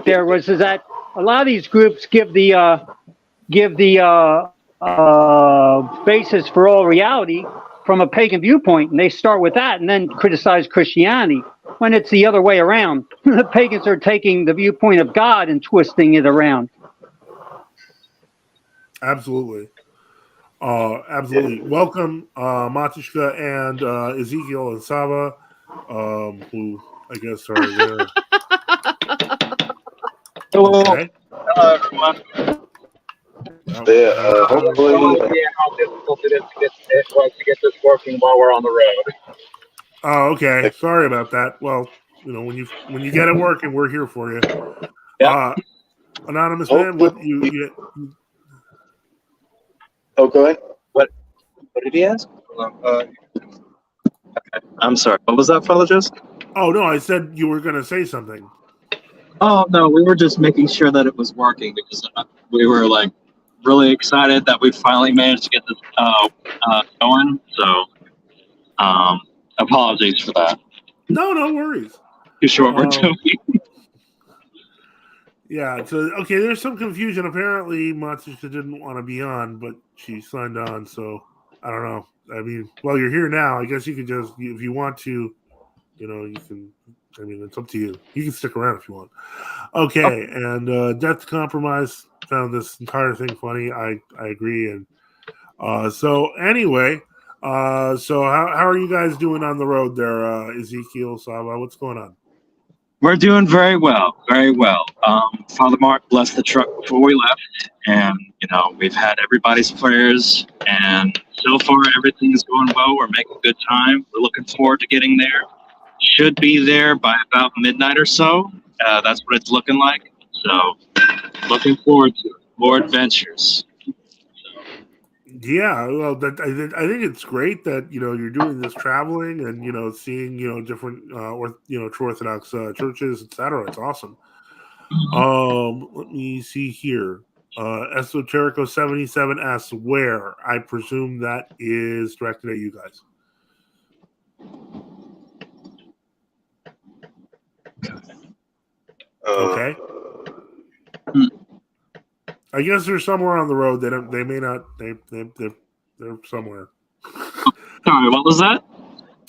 there is that a lot of these groups give the basis for all reality from a pagan viewpoint, and they start with that and then criticize Christianity when it's the other way around. The pagans are taking the viewpoint of God and twisting it around.
Absolutely. Absolutely. Welcome, Matushka and Ezekiel and Saba, who I guess are there.
Hello.
Okay.
Hello, everyone.
Hopefully.
How difficult it is to get this working while we're on the road.
Oh, okay. Sorry about that. Well, when you get it working, we're here for you.
Yeah.
Anonymous man, what you
Oh, go ahead.
What did he ask? Okay. I'm sorry. What was that, Father Joseph?
Oh no, I said you were going to say something.
Oh no, we were just making sure that it was working because we were really excited that we finally managed to get this going. So, apologies for that.
No worries.
Too short we're doing.
Yeah, so okay, there's some confusion. Apparently, Matsushka didn't want to be on, but she signed on, so I don't know. I mean, well, you're here now. I guess you can just, if you want to, you can. I mean, it's up to you. You can stick around if you want. Okay, and Death Compromise found this entire thing funny. I agree, and so anyway, so how are you guys doing on the road there, Ezekiel, Saba? What's going on?
We're doing very well, very well. Father Mark blessed the truck before we left, and we've had everybody's prayers, and so far everything is going well. We're making good time. We're looking forward to getting there. Should be there by about midnight or so. That's what it's looking like. So, looking forward to it. More adventures.
Yeah, well, I think it's great that you're doing this traveling and seeing different true Orthodox churches, etc. It's awesome. Let me see here. Esoterico 77 asks where. I presume that is directed at you guys. Okay. I guess they're somewhere on the road. They may not. They're somewhere.
Sorry, what was that?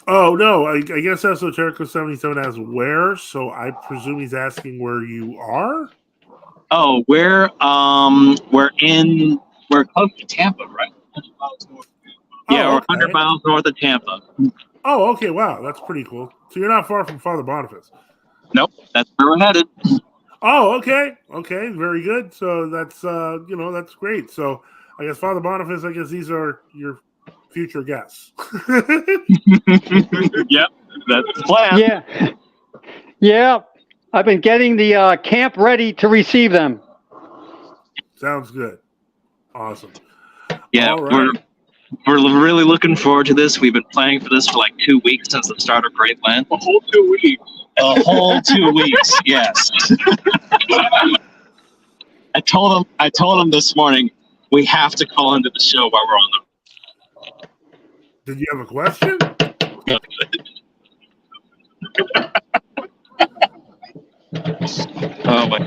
Oh no, I guess Esoterico 77 asks where. So I presume he's asking where you are.
Oh, we're close to Tampa, right? 100 miles north. Yeah, we're 100 miles north of Tampa.
Oh, okay. Wow, that's pretty cool. So you're not far from Father Boniface.
Nope, that's where we're headed.
Oh, okay. Okay, very good. So that's that's great. So I guess Father Boniface, I guess these are your future guests.
Yep, that's the plan.
Yeah. I've been getting the camp ready to receive them.
Sounds good. Awesome.
Yeah,
All right.
we're really looking forward to this. We've been planning for this for like 2 weeks since the start of Great Lent.
A whole 2 weeks.
A whole 2 weeks, yes. I told him this morning we have to call into the show while we're on
Did you have a question?
Oh my.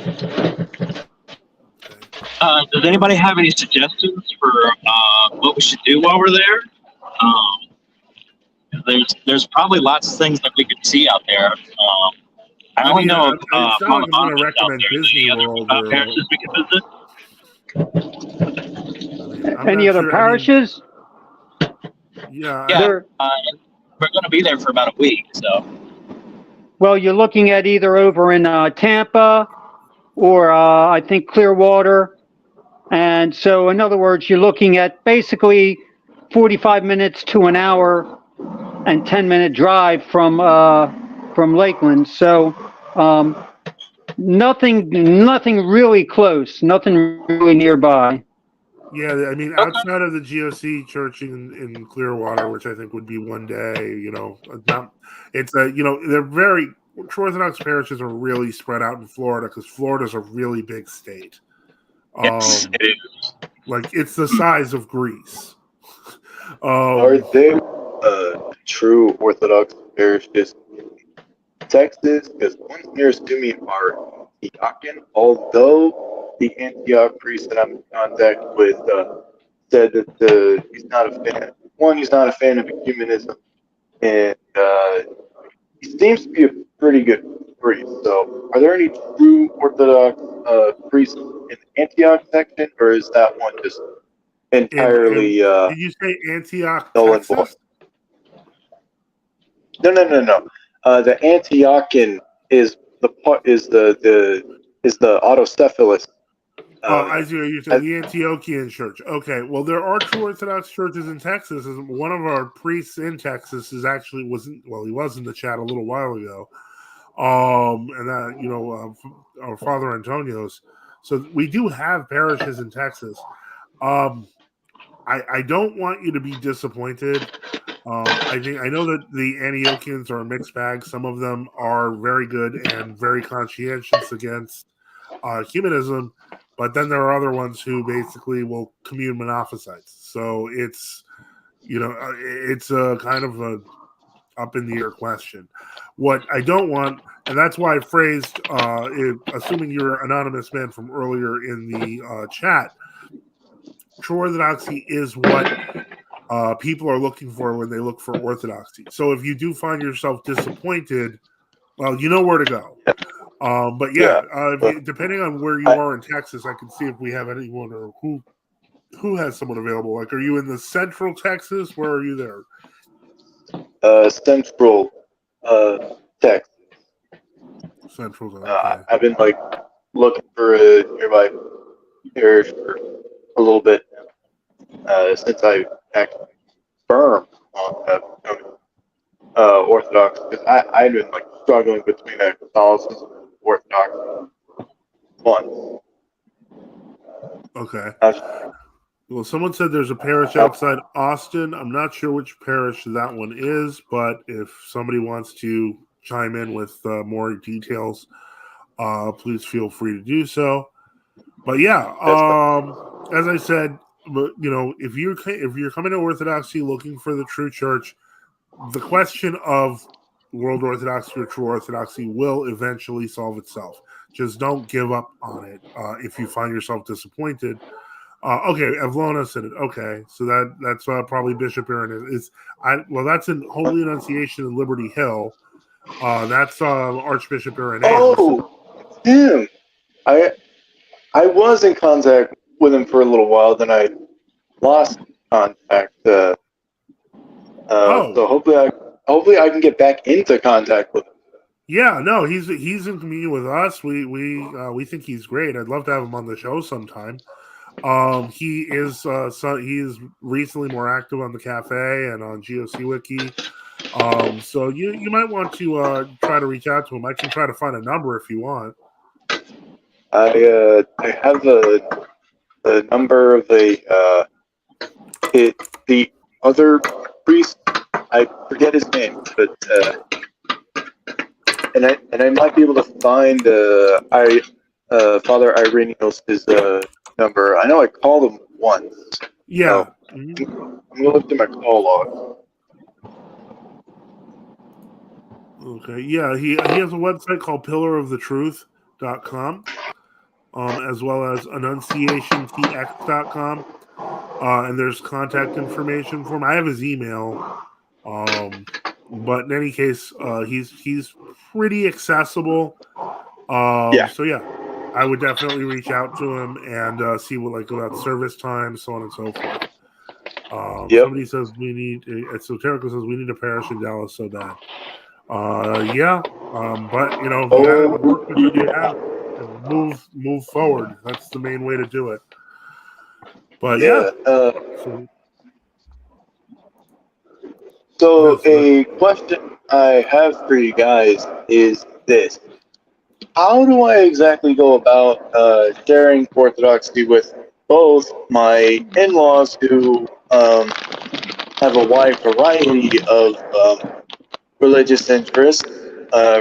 Does anybody have any suggestions for what we should do while we're there? There's probably lots of things that we could see out there. I only know
it's not like I'm going to recommend Disney World or
parishes we could visit.
Any other parishes?
Yeah.
We're going to be there for about a week, so.
Well, you're looking at either over in Tampa or I think Clearwater. And so, in other words, you're looking at basically 45 minutes to an hour and 10-minute drive from Lakeland. So nothing really close, nothing really nearby.
Yeah, I mean, outside of the GOC church in Clearwater, which I think would be one day, they're very True Orthodox parishes are really spread out in Florida because Florida's a really big state.
Yes, it is.
Like it's the size of Greece.
Are there true Orthodox parishes in Texas? Because ones nearest to me are Antiochian, although the Antioch priest that I'm in contact with said that he's not a fan. One, he's not a fan of ecumenism, and he seems to be a pretty good priest. So, are there any true Orthodox priests in the Antioch section, or is that one just entirely?
Did you say Antioch, Texas?
No. The Antiochian is the autocephalous.
I see what you're saying. The Antiochian Church. Okay. Well, there are true Orthodox churches in Texas. One of our priests in Texas he was in the chat a little while ago. And that, our Father Antonios. So we do have parishes in Texas. I don't want you to be disappointed. I know that the Antiochians are a mixed bag. Some of them are very good and very conscientious against humanism, but then there are other ones who basically will commune monophysites. So it's a kind of a up in the air question. What I don't want, and that's why I phrased, assuming you're an anonymous man from earlier in the chat, true orthodoxy is what people are looking for when they look for orthodoxy. So if you do find yourself disappointed, well, you know where to go. But depending on where you are in Texas, I can see if we have anyone or who has someone available. Like, are you in the central Texas? Where are you there?
Central Texas.
Central. Okay.
I've been looking for a nearby parish for a little bit since I actually firm on Orthodox, because I've been struggling between Catholicism and Orthodox once.
Okay. Well, someone said there's a parish outside Austin. I'm not sure which parish that one is, but if somebody wants to chime in with more details, please feel free to do so. But yeah, as I said, if you're coming to Orthodoxy looking for the true church, the question of World Orthodoxy or True Orthodoxy will eventually solve itself. Just don't give up on it if you find yourself disappointed. Okay, Evlona said it. Okay, so that's probably Bishop Aaron. That's in Holy Annunciation in Liberty Hill. That's Archbishop Aaron.
Oh, him. I was in contact with him for a little while, then I lost contact. So hopefully I can get back into contact with him.
Yeah, no, he's in communion with us. We think he's great. I'd love to have him on the show sometime. He is recently more active on the cafe and on GOC Wiki. So you might want to try to reach out to him. I can try to find a number if you want.
I have the number of the other priest. I forget his name, but and I might be able to find Father Irenaeus' number. I know I called him once.
Yeah.
So I'm gonna look through my call log.
Okay. Yeah, he has a website called pillarofTheTruth.com, as well as annunciationtx.com. And there's contact information for him. I have his email. But in any case, he's pretty accessible.
Yeah.
So yeah, I would definitely reach out to him and see what about service time, so on and so forth.
Yep.
Somebody says we need. Esoterico says we need a parish in Dallas so bad. Yeah. But if you have work with what you have, move forward. That's the main way to do it. But yeah.
So a question I have for you guys is this: how do I exactly go about sharing Orthodoxy with both my in-laws who have a wide variety of religious interests,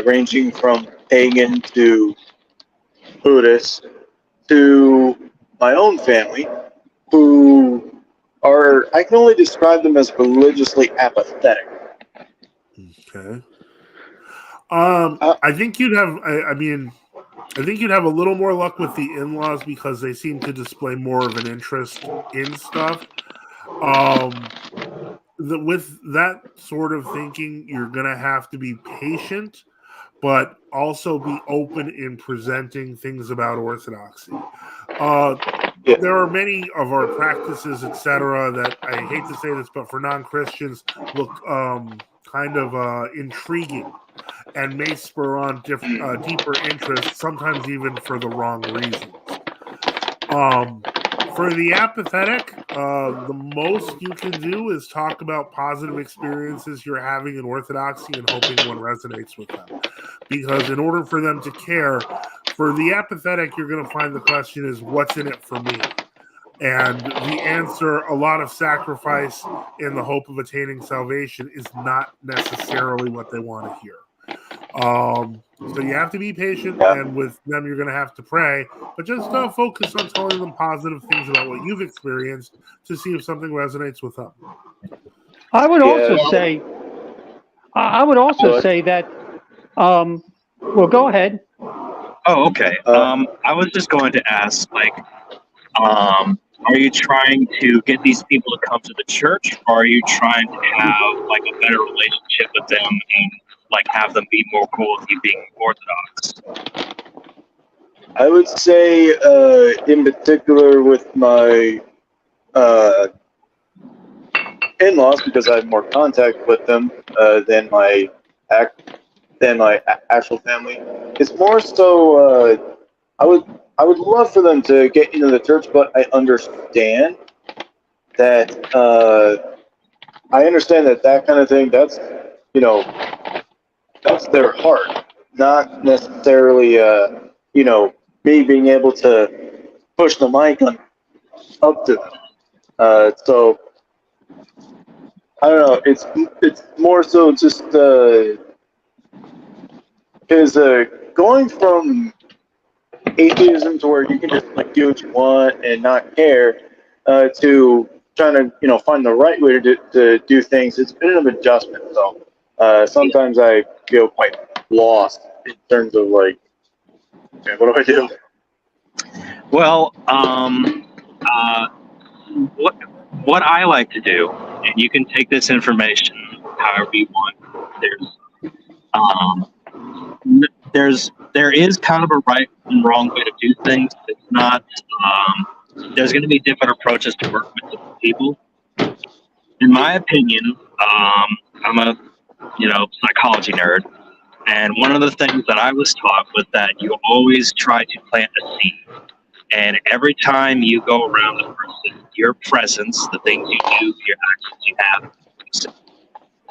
ranging from pagan to Buddhist, to my own family, who are, I can only describe them as religiously apathetic.
Okay. I think you'd have. I think you'd have a little more luck with the in-laws because they seem to display more of an interest in stuff. With that sort of thinking, you're gonna have to be patient, but also be open in presenting things about Orthodoxy. There are many of our practices, etc., that I hate to say this, but for non-Christians look kind of intriguing and may spur on deeper interest, sometimes even for the wrong reasons. For the apathetic, the most you can do is talk about positive experiences you're having in Orthodoxy and hoping one resonates with them. Because in order for them to care, for the apathetic, you're going to find the question is, what's in it for me? And the answer, a lot of sacrifice in the hope of attaining salvation, is not necessarily what they want to hear. So you have to be patient, and with them you're going to have to pray, but just focus on telling them positive things about what you've experienced to see if something resonates with them.
I would also say that well, go ahead.
Oh, okay. I was just going to ask, are you trying to get these people to come to the church, or are you trying to have a better relationship with them and have them be more cool with you being Orthodox?
I would say, in particular, with my in-laws, because I have more contact with them than my actual family. It's more so. I would love for them to get into the church, but I understand that. I understand that kind of thing. That's that's their heart, not necessarily me being able to push the mic up to them. So I don't know. It's more so just because going from atheism to where you can just do what you want and not care to trying to find the right way to do things. It's been an adjustment. So sometimes I feel quite lost in terms of okay, what do I do?
Well, what I like to do, and you can take this information however you want. There is kind of a right and wrong way to do things. It's not. There's going to be different approaches to work with different people. In my opinion, I'm a psychology nerd, and one of the things that I was taught was that you always try to plant a seed. And every time you go around the person, your presence, the things you do, your actions you have,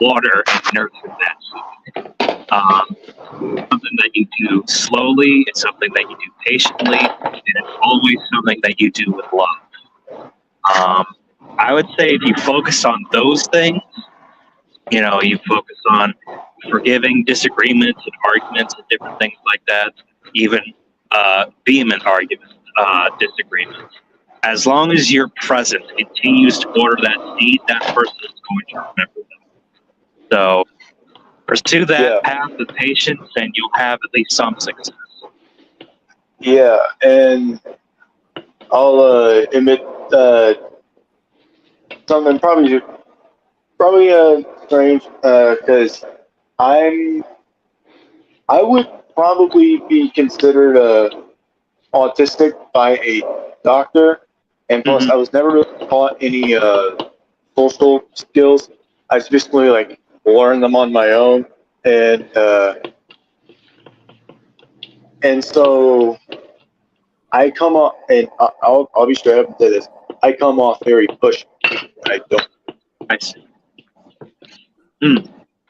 water and nurture that seed. Something that you do slowly, it's something that you do patiently, and it's always something that you do with love. I would say if you focus on those things, you focus on forgiving disagreements and arguments and different things like that, even vehement arguments, disagreements. As long as your presence continues to water that seed, that person is going to remember them. So pursue that path with patience, and you'll have at least some success.
Yeah, and I'll admit something probably strange, because I would probably be considered autistic by a doctor, and plus I was never really taught any social skills. I just basically learned them on my own, and so I come off, and I'll be straight up and say this: I come off very pushy. I don't.
I see.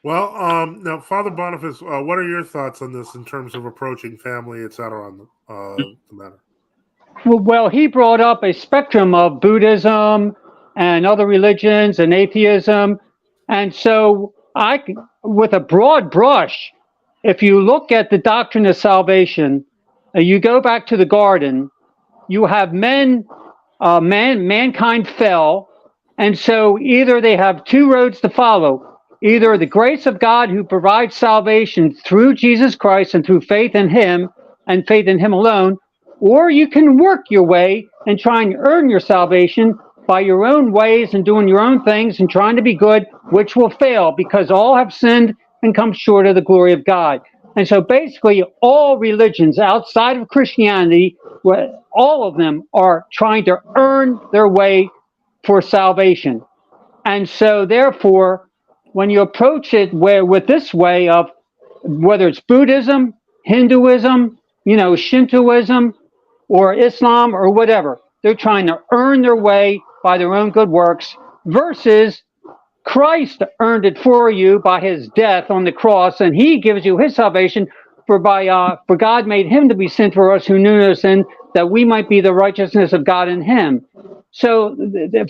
Well, now, Father Boniface, what are your thoughts on this in terms of approaching family, etc., on the matter?
Well, he brought up a spectrum of Buddhism and other religions and atheism. And so with a broad brush, if you look at the doctrine of salvation, you go back to the garden, you have mankind fell. And so either they have two roads to follow, either the grace of God who provides salvation through Jesus Christ and through faith in him and faith in him alone, or you can work your way and try and earn your salvation by your own ways and doing your own things and trying to be good, which will fail because all have sinned and come short of the glory of God. And so basically all religions outside of Christianity, all of them are trying to earn their way for salvation. And so therefore, when you approach it with this way of whether it's Buddhism, Hinduism, Shintoism, or Islam or whatever, they're trying to earn their way by their own good works versus Christ earned it for you by his death on the cross, and he gives you his salvation for God made him to be sin for us who knew no sin, that we might be the righteousness of God in him. So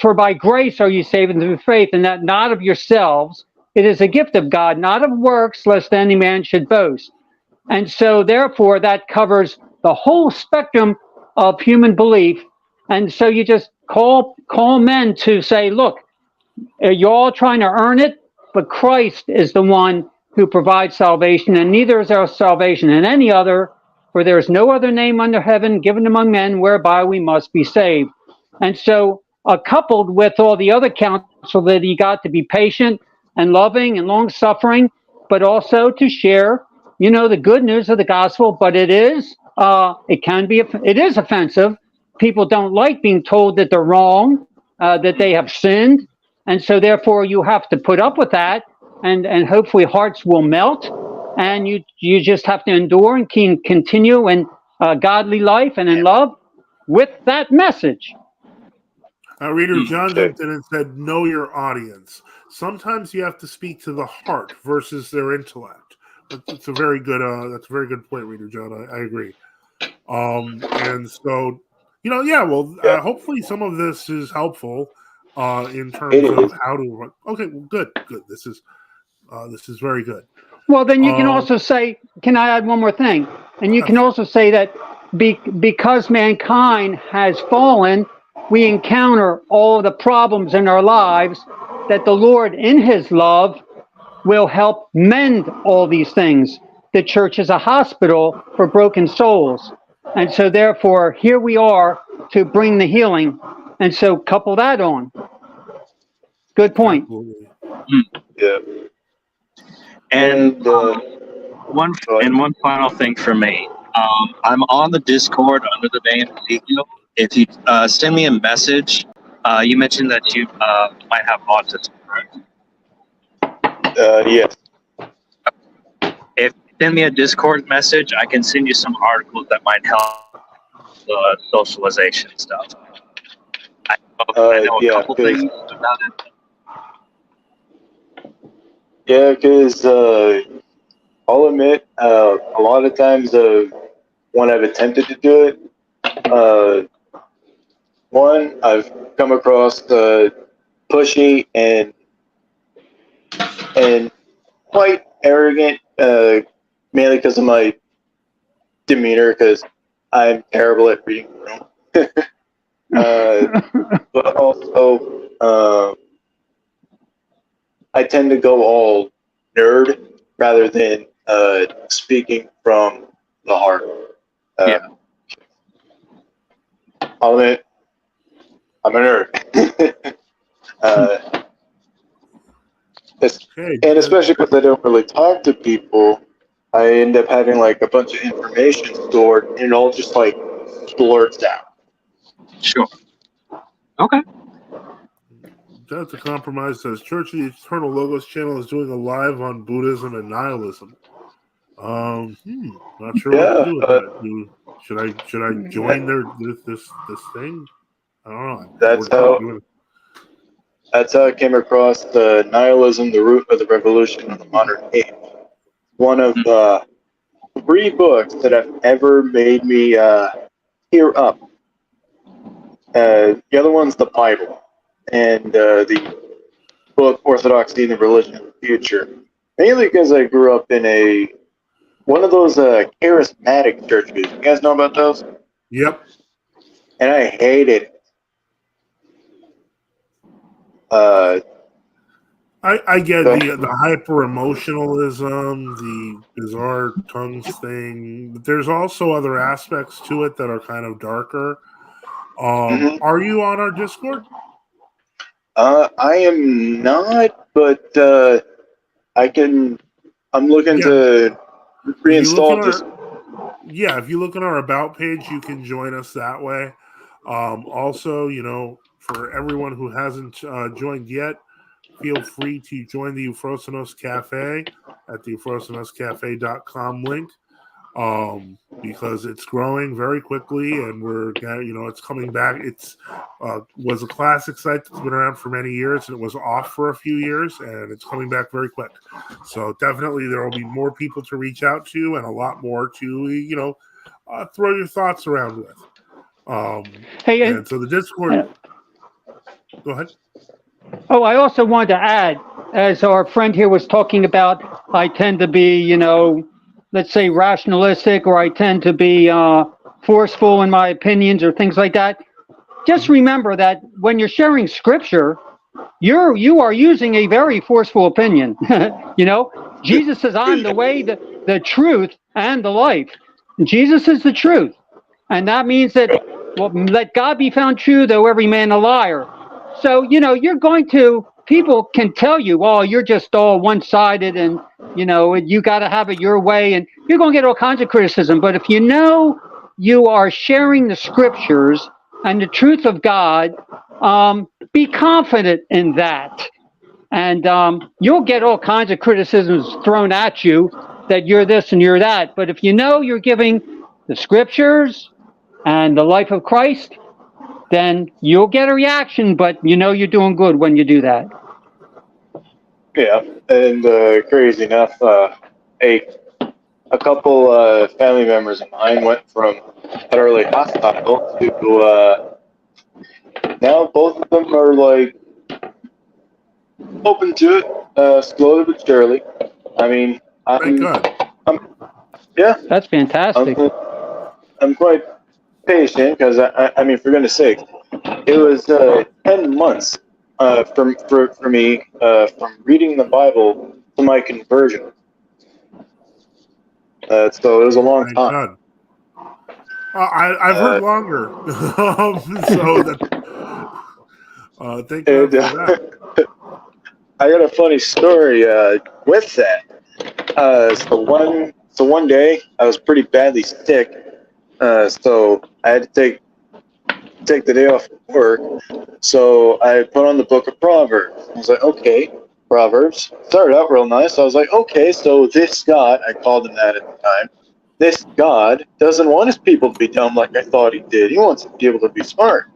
for by grace are you saved through faith, and that not of yourselves. It is a gift of God, not of works, lest any man should boast. And so therefore that covers the whole spectrum of human belief. And so you just call men to say, look, you're all trying to earn it, but Christ is the one who provides salvation, and neither is there salvation in any other, for there is no other name under heaven given among men whereby we must be saved. And so coupled with all the other counsel that he got to be patient and loving and long-suffering, but also to share, the good news of the gospel. But it is offensive. People don't like being told that they're wrong, that they have sinned. And so therefore you have to put up with that, and hopefully hearts will melt, and you just have to endure and continue in godly life and in love with that message.
Rdr John jumped in and said, know your audience. Sometimes you have to speak to the heart versus their intellect. That's a very good point, Rdr John. I agree. And so, hopefully some of this is helpful in terms of how to run. Okay, well, good. This is very good.
Well, then you can also say, can I add one more thing? And you can also say that because mankind has fallen, we encounter all the problems in our lives, that the Lord in his love will help mend all these things. The church is a hospital for broken souls. And so therefore, here we are to bring the healing. And so couple that on. Good point.
Yeah.
And one final thing for me. I'm on the Discord under the name Ezekiel. If you send me a message, you mentioned that you might have autism, correct?
Yes.
If you send me a Discord message, I can send you some articles that might help the socialization stuff. I know a couple things about it.
Yeah, because I'll admit, a lot of times when I've attempted to do it, one, I've come across pushy and quite arrogant, mainly because of my demeanor, because I'm terrible at reading. But also, I tend to go all nerd rather than speaking from the heart.
Yeah.
I'll admit, I'm a nerd.
Okay.
And especially because I don't really talk to people, I end up having like a bunch of information stored, and it all just like blurts out.
Sure. Okay.
That's a compromise. Says Church of the Eternal Logos channel is doing a live on Buddhism and nihilism. Not sure what to do with that. Should I join this thing? I don't know.
That's how I came across the Nihilism, the Root of the Revolution of the Modern Age. One of 3 books that have ever made me tear up. The other one's the Bible, and the book Orthodoxy and the Religion of the Future. Mainly because I grew up in one of those charismatic churches. You guys know about those?
Yep.
And I hated it.
I get the hyper emotionalism, the bizarre tongues thing, but there's also other aspects to it that are kind of darker. Are you on our Discord?
I am not, but I'm looking to reinstall just.
Yeah, if you look on our About page, you can join us that way. Also, for everyone who hasn't joined yet, feel free to join the Euphrosinos Cafe at the euphrosinoscafe.com link, because it's growing very quickly, and it's coming back. It's was a classic site that's been around for many years, and it was off for a few years, and it's coming back very quick. So definitely there will be more people to reach out to, and a lot more to throw your thoughts around with. And so the Discord. Go ahead.
Oh, I also wanted to add, as our friend here was talking about, I tend to be, let's say rationalistic, or I tend to be forceful in my opinions or things like that. Just remember that when you're sharing scripture, you are using a very forceful opinion. Jesus says, I'm the way, the truth, and the life. Jesus is the truth. And that means that, let God be found true, though every man a liar. So, you're people can tell you, oh, you're just all one-sided, and, you got to have it your way, and you're going to get all kinds of criticism. But if you are sharing the scriptures and the truth of God, be confident in that. And you'll get all kinds of criticisms thrown at you that you're this and you're that. But if you're giving the scriptures and the life of Christ, then you'll get a reaction, but you're doing good when you do that.
Yeah, and crazy enough, a couple family members of mine went from utterly hostile to now both of them are like open to it, slowly but surely. I mean,
That's fantastic.
I'm quite patient because I mean, for goodness sake, it was 10 months for me from reading the Bible to my conversion. So it was a long time.
I've heard longer. Thank you for that.
I got a funny story with that. So one day I was pretty badly sick. So I had to take the day off from work. So I put on the book of Proverbs. I was like, okay, Proverbs. Started out real nice. I was like, okay, so this God, I called him that at the time, this God doesn't want his people to be dumb like I thought he did. He wants them to be able to be smart.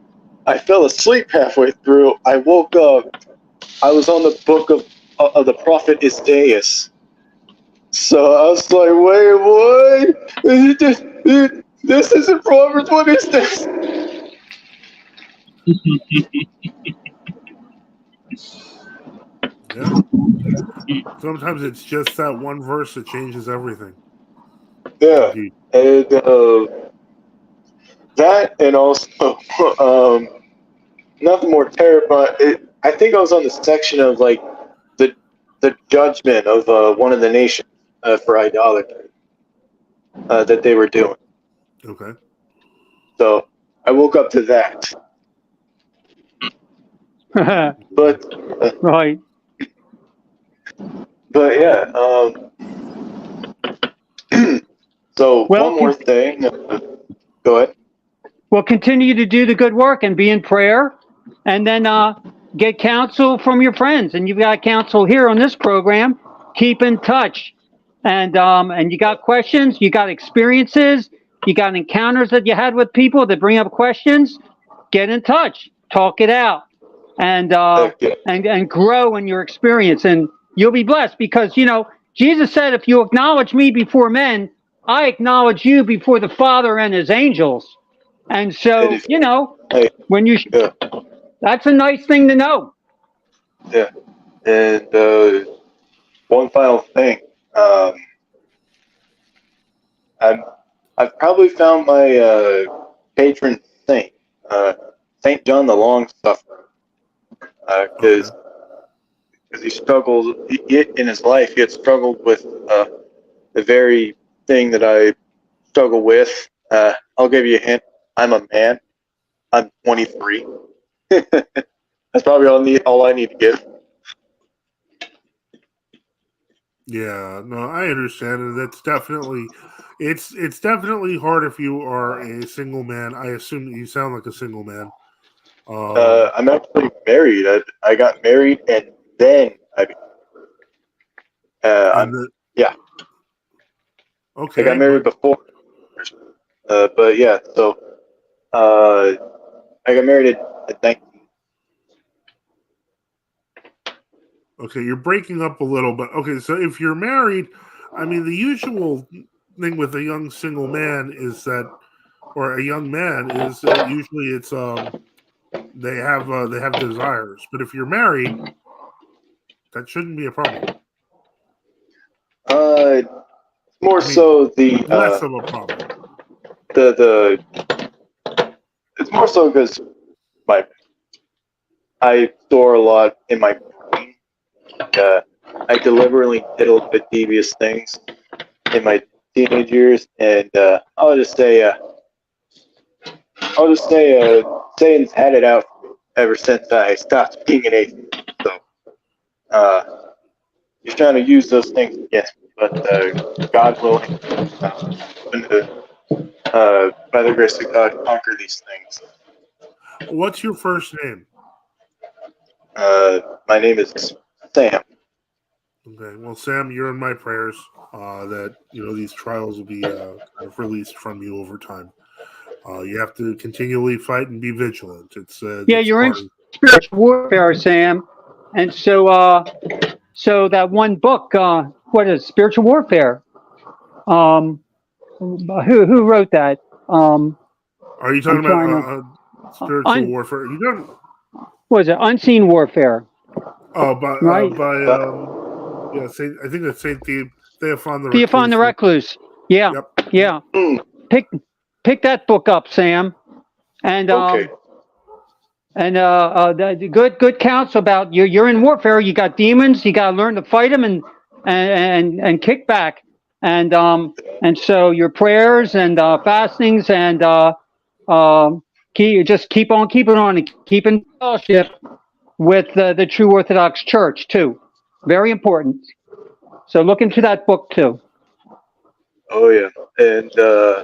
I fell asleep halfway through. I woke up. I was on the book of of the prophet Isaiah. So I was like, wait, what? This isn't Proverbs. What is this?
Yeah. Sometimes it's just that one verse that changes everything.
Yeah,
Indeed.
and that, and also nothing more terrifying. I think I was on the section of like the judgment of one of the nations for idolatry that they were doing.
Okay.
So I woke up to that. But
Right.
but yeah. So
Well,
one more thing. Go ahead.
Well, continue to do the good work and be in prayer, and then get counsel from your friends. And you've got counsel here on this program. Keep in touch, and you got questions, you got experiences, you got encounters that you had with people that bring up questions. Get in touch, talk it out, and and grow in your experience, and you'll be blessed because Jesus said, "If you acknowledge me before men, I acknowledge you before the Father and His angels." And so,
Hey,
when you,
yeah,
that's a nice thing to know.
yeah. And one final thing. I've probably found my patron saint, Saint John the Long Sufferer, because he struggled in his life. He had struggled with the very thing that I struggle with. I'll give you a hint. I'm a man. I'm 23. That's probably all I need to give.
Yeah, no, I understand, and that's definitely it's definitely hard if you are a single man. I assume that you sound like a single man.
I'm actually married. I got married and then yeah.
Okay.
I got married before. But yeah, so I got married at 19.
Okay, you're breaking up a little, but okay. So if you're married, I mean, the usual thing with a young single man is that, or a young man is that usually it's they have desires. But if you're married, that shouldn't be a problem.
More
I mean,
so the
less of a problem.
the it's more so because I store a lot in my brain. I deliberately did a little bit devious things in my teenage years, and I'll just say Satan's had it out ever since I stopped being an atheist. So he's trying to use those things against me, but God willing, by the grace of God, conquer these things.
What's your first name?
My name is Sam.
Okay, well, Sam, you're in my prayers that these trials will be kind of released from you over time. You have to continually fight and be vigilant.
You're in spiritual warfare, Sam, and so that one book, what is spiritual warfare? Who wrote that?
Are you talking about spiritual warfare? You don't.
What is it? Unseen warfare.
Oh,
right?
Yeah, I think that's Saint Theophan the
Theophan the Recluse. Yeah,
yep.
Yeah. Pick that book up, Sam, and
okay.
The good counsel about you're in warfare. You got demons. You got to learn to fight them and kick back. And so your prayers and fastings and keep on keeping on and keep in fellowship with the true Orthodox Church too. Very important. So look into that book too.
Oh yeah, and I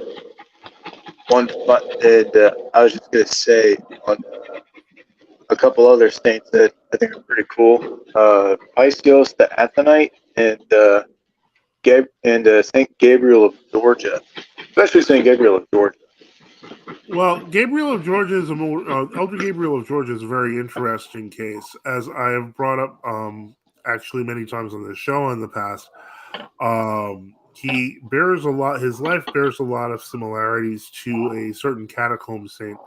was just gonna say on a couple other saints that I think are pretty cool. Paisios the Athonite and Saint Gabriel of Georgia, especially Saint Gabriel of Georgia.
Well, Gabriel of Georgia is Elder Gabriel of Georgia is a very interesting case, as I have brought up actually many times on this show in the past. He bears a lot. His life bears a lot of similarities to a certain catacomb saint.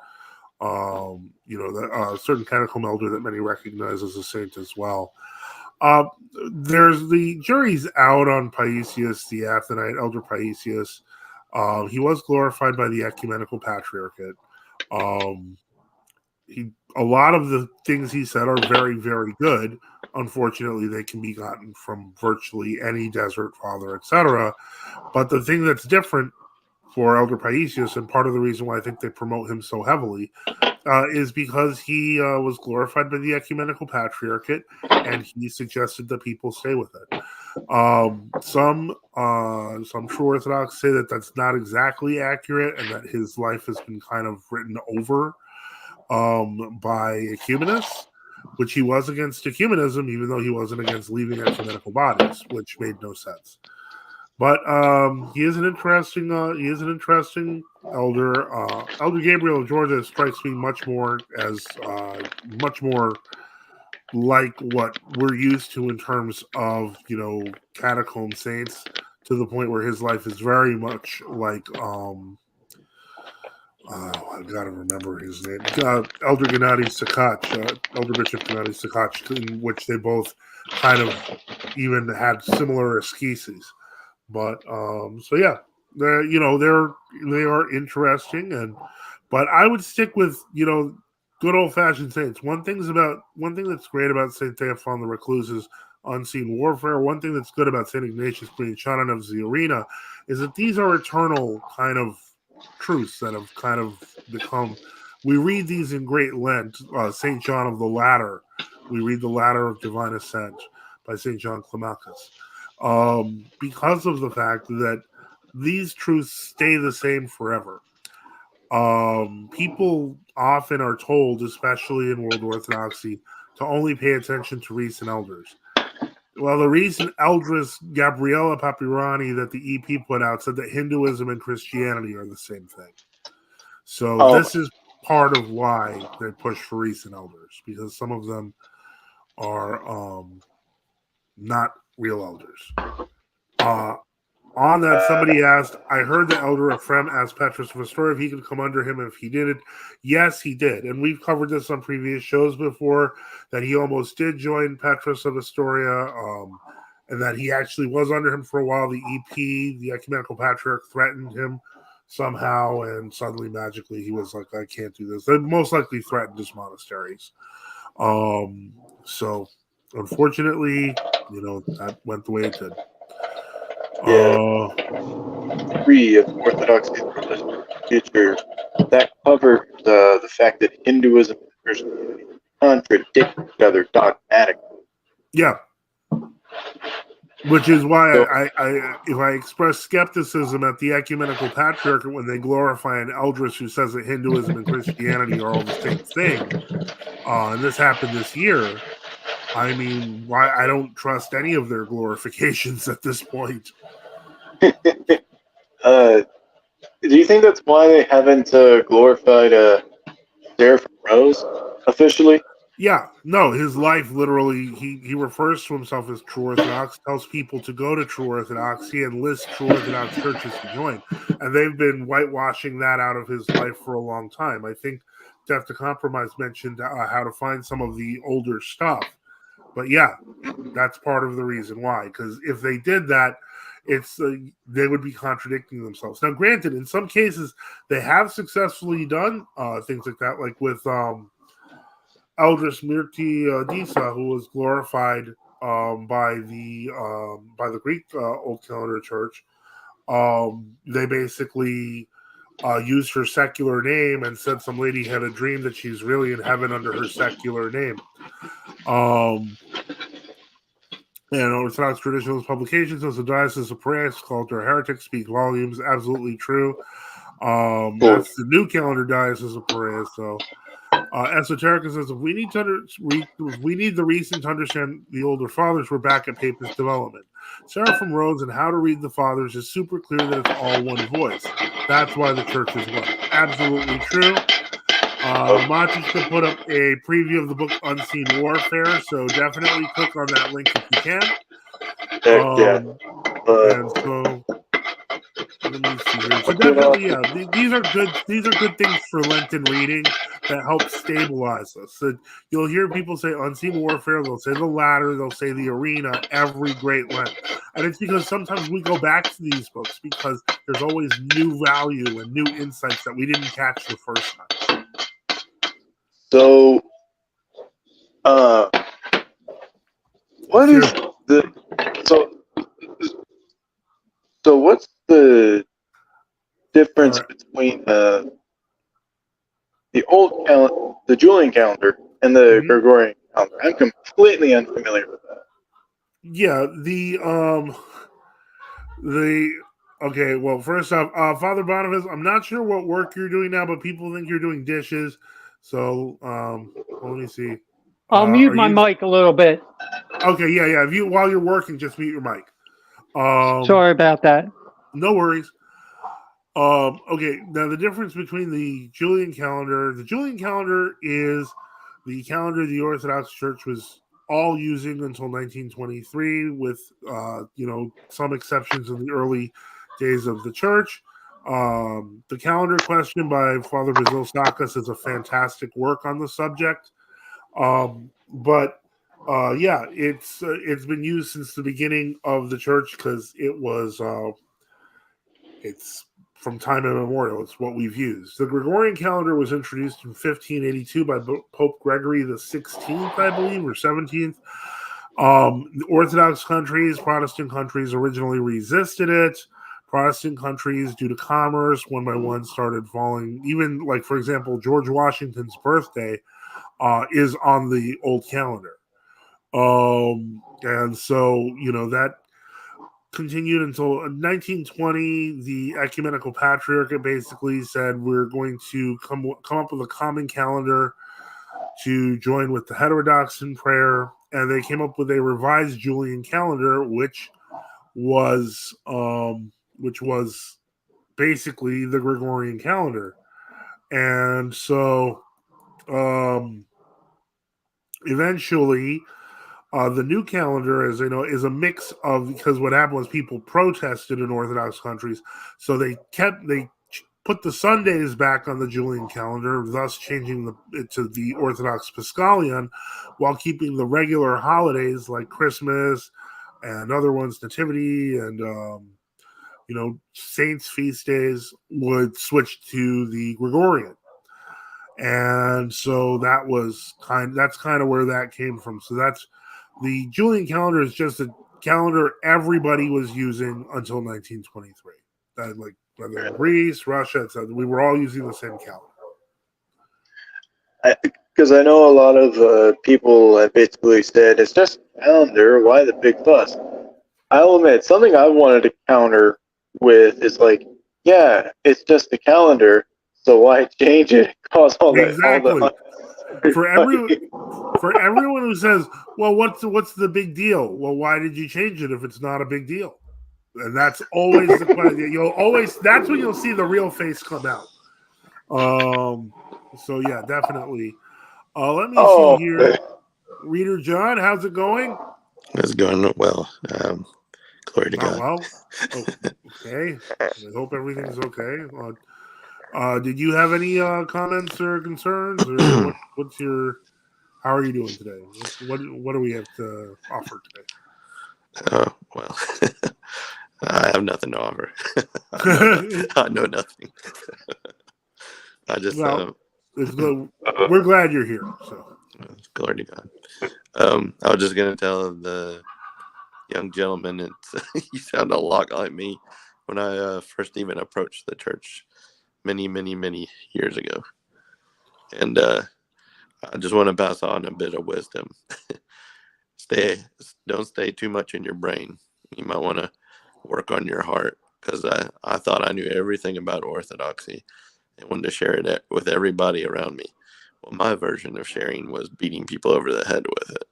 A certain catacomb elder that many recognize as a saint as well. There's the jury's out on Paisius, the Athenite elder Paisius. He was glorified by the ecumenical patriarchate. A lot of the things he said are very, very good. Unfortunately, they can be gotten from virtually any desert father, etc. But the thing that's different for Elder Paisius, and part of the reason why I think they promote him so heavily, is because he was glorified by the ecumenical patriarchate, and he suggested that people stay with it. Some true Orthodox say that that's not exactly accurate, and that his life has been kind of written over by ecumenists, which he was against ecumenism, even though he wasn't against leaving ecumenical bodies, which made no sense. But he is an interesting elder. Elder Gabriel of Georgia strikes me much more like what we're used to in terms of catacomb saints, to the point where his life is very much like I've got to remember his name. Elder Gennady Sakach, Elder Bishop Gennady Sakach, in which they both kind of even had similar asceses. But so yeah, they are interesting, but I would stick with good old fashioned saints. One thing that's great about Saint Theophan the Recluse is unseen warfare. One thing that's good about Saint Ignatius Queen Shannon of the Arena is that these are eternal kind of truths that have kind of become. We read these in Great Lent. Saint John of the Ladder. We read the Ladder of Divine Ascent by Saint John Climacus. Because of the fact that these truths stay the same forever. People often are told, especially in World Orthodoxy, to only pay attention to recent elders. Well, the recent eldress Gabriella Papirani that the EP put out said that Hinduism and Christianity are the same thing. So this is part of why they push for recent elders, because some of them are not real elders. On that, somebody asked, I heard the elder Ephraim asked Petrus of Astoria if he could come under him if he did it. Yes, he did. And we've covered this on previous shows before, that he almost did join Petrus of Astoria, and that he actually was under him for a while. The EP, the Ecumenical Patriarch, threatened him somehow, and suddenly, magically, he was like, I can't do this. They most likely threatened his monasteries. So, unfortunately, that went the way it did.
Yeah. 3 of Orthodoxy future that covered the fact that Hinduism and Christianity contradict each other dogmatically.
Yeah. Which is why if I express skepticism at the Ecumenical Patriarchate when they glorify an eldress who says that Hinduism and Christianity are all the same thing, and this happened this year, I mean, why I don't trust any of their glorifications at this point.
Do you think that's why they haven't glorified Seraphim Rose officially?
Yeah, no, his life literally, he refers to himself as True Orthodox, tells people to go to True Orthodoxy and lists True Orthodox churches to join. And they've been whitewashing that out of his life for a long time. I think Death to Compromise mentioned how to find some of the older stuff. But yeah, that's part of the reason why. Because if they did that, they would be contradicting themselves. Now, granted, in some cases, they have successfully done things like that, like with Eldris Mirti Disa, who was glorified by the Greek Old Calendar Church. They basically used her secular name and said some lady had a dream that she's really in heaven under her secular name. And Orthodox Traditionalist Publications as a Diocese of Paris called her heretic, speak volumes. Absolutely true. That's the New Calendar Diocese of Paris. So Esoterica says if we need the reason to understand the older fathers, we're back at Papist development. Seraphim Rose and How to Read the Fathers is super clear that it's all one voice. That's why the church is one. Absolutely true. Matishka put up a preview of the book Unseen Warfare, so definitely click on that link if you can.
Heck yeah.
And so let me see here. So definitely, yeah, these are good. These are good things for Lenten reading that help stabilize us. So you'll hear people say Unseen Warfare. They'll say the Ladder. They'll say the Arena. Every Great Lent, and it's because sometimes we go back to these books because there's always new value and new insights that we didn't catch the first time.
So, what is the so what's the difference between the old calendar, the Julian calendar, and the Gregorian calendar? I'm completely unfamiliar with that.
Yeah, okay. Well, first off, Father Boniface, I'm not sure what work you're doing now, but people think you're doing dishes. So, let me see.
I'll mute my mic a little bit.
Okay, yeah. If you while you're working, just mute your mic.
Sorry about that.
No worries. Okay, now the difference between the Julian calendar is the calendar the Orthodox Church was all using until 1923, with some exceptions in the early days of the church. The calendar question by Father Basil-Sakis is a fantastic work on the subject. But it's been used since the beginning of the church because it's from time immemorial. It's what we've used. The Gregorian calendar was introduced in 1582 by Pope Gregory the 16th, I believe, or 17th. The Orthodox countries, Protestant countries, originally resisted it. Protestant countries, due to commerce, one by one started falling. Even, like, for example, George Washington's birthday is on the old calendar. And so, that continued until 1920. The ecumenical patriarchate basically said we're going to come up with a common calendar to join with the heterodox in prayer, and they came up with a revised Julian calendar, which was basically the Gregorian calendar. And so eventually the new calendar, as is a mix of, because what happened was people protested in Orthodox countries, so they put the Sundays back on the Julian calendar, thus changing it to the Orthodox Paschalian, while keeping the regular holidays like Christmas and other ones, Nativity and saints' feast days, would switch to the Gregorian. And so that's kind of where that came from. So that's the Julian calendar is just a calendar everybody was using until 1923. That, like, whether Greece, Russia, etc., we were all using the same calendar.
Because I know a lot of people have basically said, it's just a calendar, why the big fuss? I'll admit, something I wanted to counter with is like, yeah, it's just a calendar, so why change it? Cause all
exactly.
that.
For everyone who says, well, what's the big deal? Well, why did you change it if it's not a big deal? And that's always the question. That's when you'll see the real face come out. So yeah, definitely. Let me see here. Rdr John, how's it going?
It's going well. Glory to God.
Well. Oh, okay. I hope everything's okay. Did you have any comments or concerns, or how are you doing today? What do we have to offer today?
Well, I have nothing to offer. I know nothing. I just
we're glad you're here. So
glory to God. I was just gonna tell the young gentleman, you sound a lot like me when I first even approached the church many years ago, and I just want to pass on a bit of wisdom. Don't stay too much in your brain. You might want to work on your heart, because I thought I knew everything about Orthodoxy and wanted to share it with everybody around me. Well, my version of sharing was beating people over the head with it.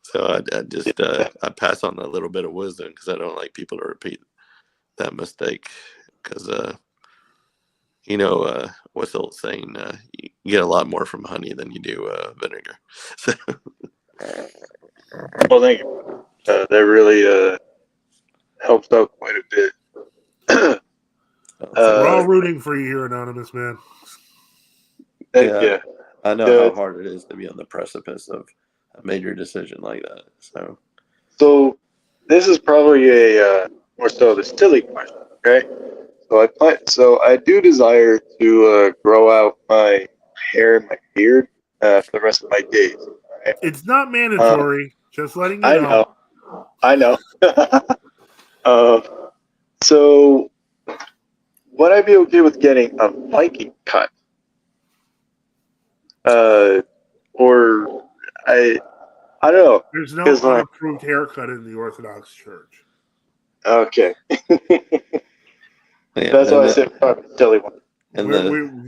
So I just I pass on a little bit of wisdom, because I don't like people to repeat that mistake, because what's the old saying? You get a lot more from honey than you do vinegar. So,
Well, thank you. That really helps out quite a bit.
We're all rooting for you here, Anonymous, man.
Yeah.
I know how hard it is to be on the precipice of a major decision like that.
So this is probably a more so the silly question. Okay. So I do desire to grow out my hair and my beard for the rest of my days. Right?
It's not mandatory. Just letting you
know. I know. So would I be okay with getting a Viking cut? Or I don't know.
There's no unapproved haircut in the Orthodox Church.
Okay. That's why I said probably a silly one.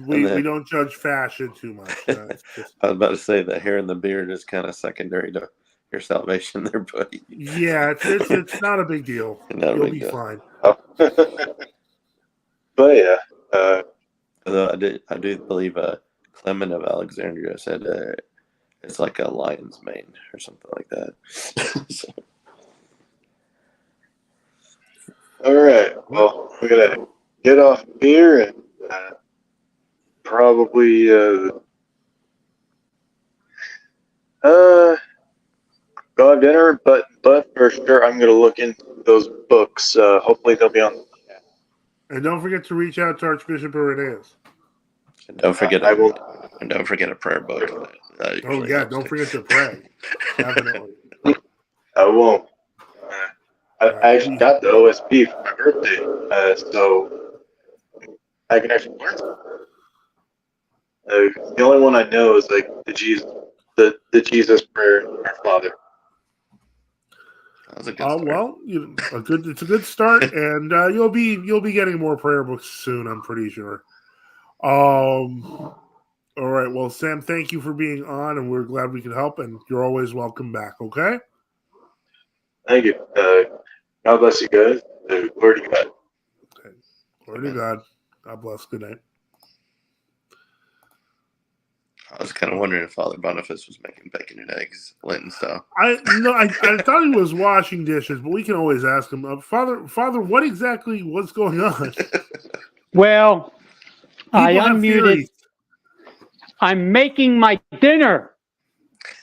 We don't judge fashion too much.
I was about to say the hair and the beard is kind of secondary to your salvation there, buddy.
Yeah, it's not a big deal. You'll be fine.
Oh. But yeah.
Although I do believe Clement of Alexandria said it's like a lion's mane or something like that. So.
All right. Well, we're gonna get off beer and probably go have dinner. But for sure, I'm gonna look into those books. Hopefully, they'll be on.
And don't forget to reach out to Archbishop Irenaeus.
And don't forget a prayer book.
Don't forget to pray. Definitely.
I won't. I actually got the OSP for my birthday, so I can actually learn something. The only one I know is like the Jesus prayer, Our Father.
That's a good start.
Well, it's a good start, and you'll be getting more prayer books soon. I'm pretty sure. All right. Well, Sam, thank you for being on, and we're glad we could help. And you're always welcome back. Okay.
Thank you. God bless you guys. Glory to God.
Okay. Glory to God. God bless. Good night.
I was kind of wondering if Father Boniface was making bacon and eggs, Lenten style.
I thought he was washing dishes, but we can always ask him. Father, what exactly was going on?
Well, I unmuted.
Theories.
I'm making my dinner.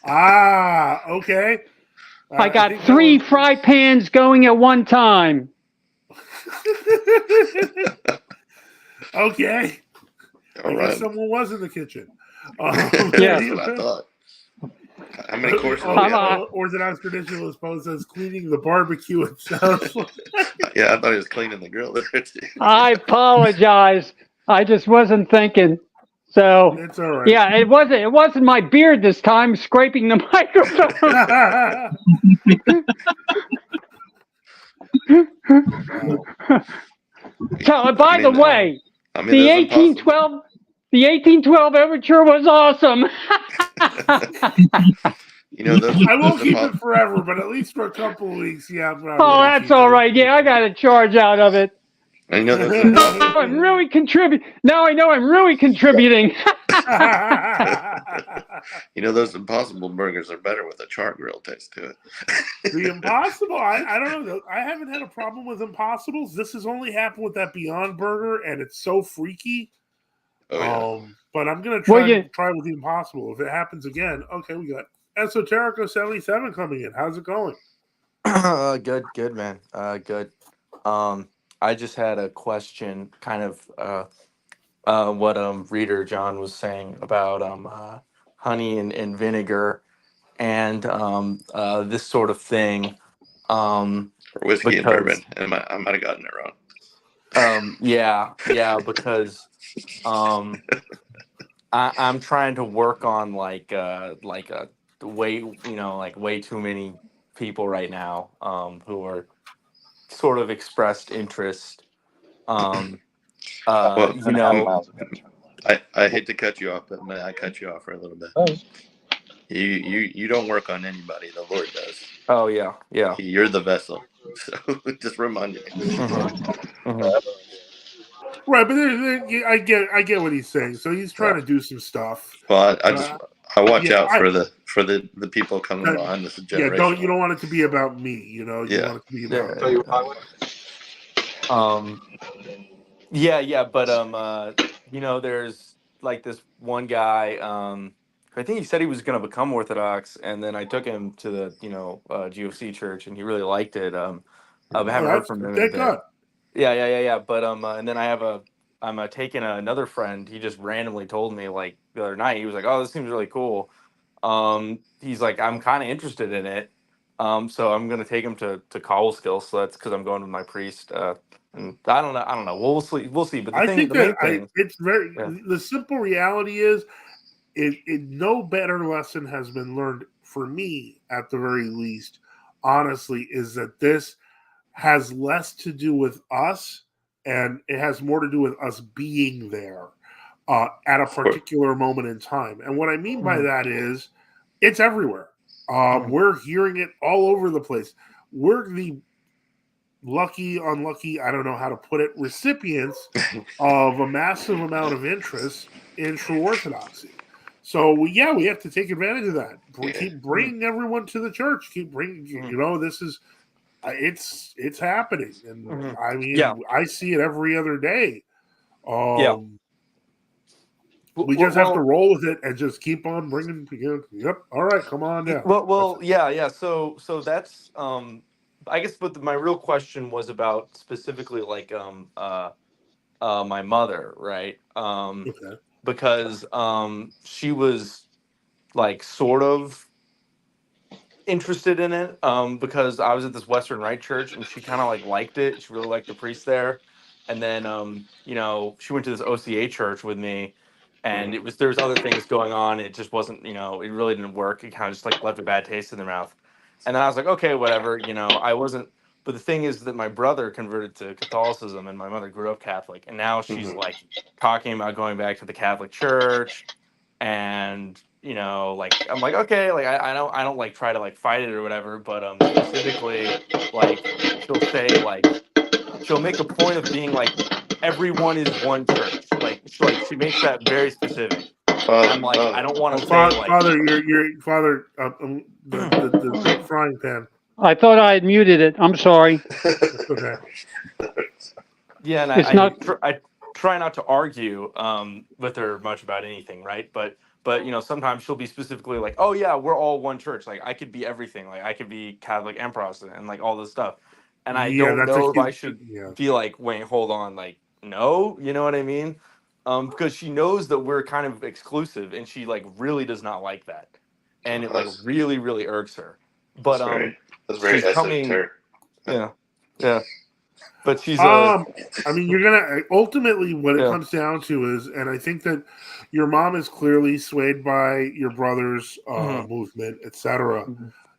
Okay.
I got 3 fry pans going at one time.
Okay.
All right.
Someone was in the kitchen.
Yeah.
That's what I thought. How many courses?
Orthodox tradition was supposed as cleaning the barbecue itself.
Yeah, I thought he was cleaning the grill there too.
I apologize. I just wasn't thinking. So
it's all right.
Yeah, it wasn't my beard this time scraping the microphone. So, by the way, the 1812 overture was awesome.
I won't keep it forever, but at least for a couple of weeks, yeah.
Oh, that's all right. Yeah, I got a charge out of it.
I know that's
I'm really contributing. Now I know I'm really contributing.
Those Impossible burgers are better with a char grill taste to it.
The Impossible, I don't know. I haven't had a problem with Impossibles. This has only happened with that Beyond Burger, and it's so freaky.
Oh, yeah.
But I'm gonna try with the Impossible. If it happens again, okay, we got Esoterico 77 coming in. How's it going?
Good, man. Good. I just had a question, kind of what Rdr John was saying about honey and vinegar and this sort of thing.
Or whiskey and bourbon. I might have gotten it wrong.
Yeah, because I'm trying to work on way too many people right now who are sort of expressed interest.
I hate to cut you off, but may I cut you off for a little bit?
Oh.
You don't work on anybody. The Lord does.
Oh yeah.
You're the vessel. So just remind you.
Right, but I get what he's saying. So he's trying to do some stuff.
Well, I watch out for the people coming
Uh,
behind this
Yeah,
generation.
you don't want it to be about me. You want it to be about.
Tell you what,
but there's like this one guy. I think he said he was going to become Orthodox, and then I took him to the GOC church, and he really liked it. I haven't heard from him in a
Thank
bit.
God.
Yeah. But and then I'm taking another friend. He just randomly told me like the other night. He was like, "Oh, this seems really cool." He's like, "I'm kind of interested in it." So I'm gonna take him to Cowell Skills. So that's because I'm going with my priest. And I don't know. We'll see. We'll see. But the main thing,
it's very.
yeah.
The simple reality is, no better lesson has been learned for me at the very least. Honestly, is that this has less to do with us, and it has more to do with us being there at a particular moment in time. And what I mean by that is, it's everywhere. We're hearing it all over the place. We're the lucky, unlucky, I don't know how to put it, recipients of a massive amount of interest in true Orthodoxy. So we have to take advantage of that. Keep bringing everyone to the church. Keep bringing, this is, it's happening, and I mean, I see it every other day. We just have to roll with it and just keep on bringing. Yep. All right, come on down.
Yeah. So that's I guess. But my real question was about specifically like my mother, right?
Okay.
Because she was like sort of interested in it because I was at this Western Rite church and she kind of like liked it. She really liked the priest there. And then she went to this OCA church with me, and there's other things going on. It just wasn't, it really didn't work. It kind of just like left a bad taste in their mouth. And then I was like, okay, whatever, I wasn't. But the thing is that my brother converted to Catholicism and my mother grew up Catholic, and now she's like talking about going back to the Catholic Church. And like I'm like, okay, like I don't like try to like fight it or whatever, but specifically like she'll make a point of being like everyone is one church. Like she makes that very specific. And I'm like, I don't want to say like
Father, your father, the frying pan.
I thought I had muted it. I'm sorry.
Okay.
Yeah, and
It's not.
I try not to argue with her much about anything, right? But sometimes she'll be specifically like, oh yeah, we're all one church. Like I could be everything. Like I could be Catholic and Protestant and like all this stuff. And I don't know if I should be like, wait, hold on, like no, you know what I mean? Because she knows that we're kind of exclusive, and she like really does not like that, and it like really really irks her. But
that's very
she's coming. Yeah. But she's
I mean, you're gonna ultimately what it comes down to is, and I think that your mom is clearly swayed by your brother's movement, etc.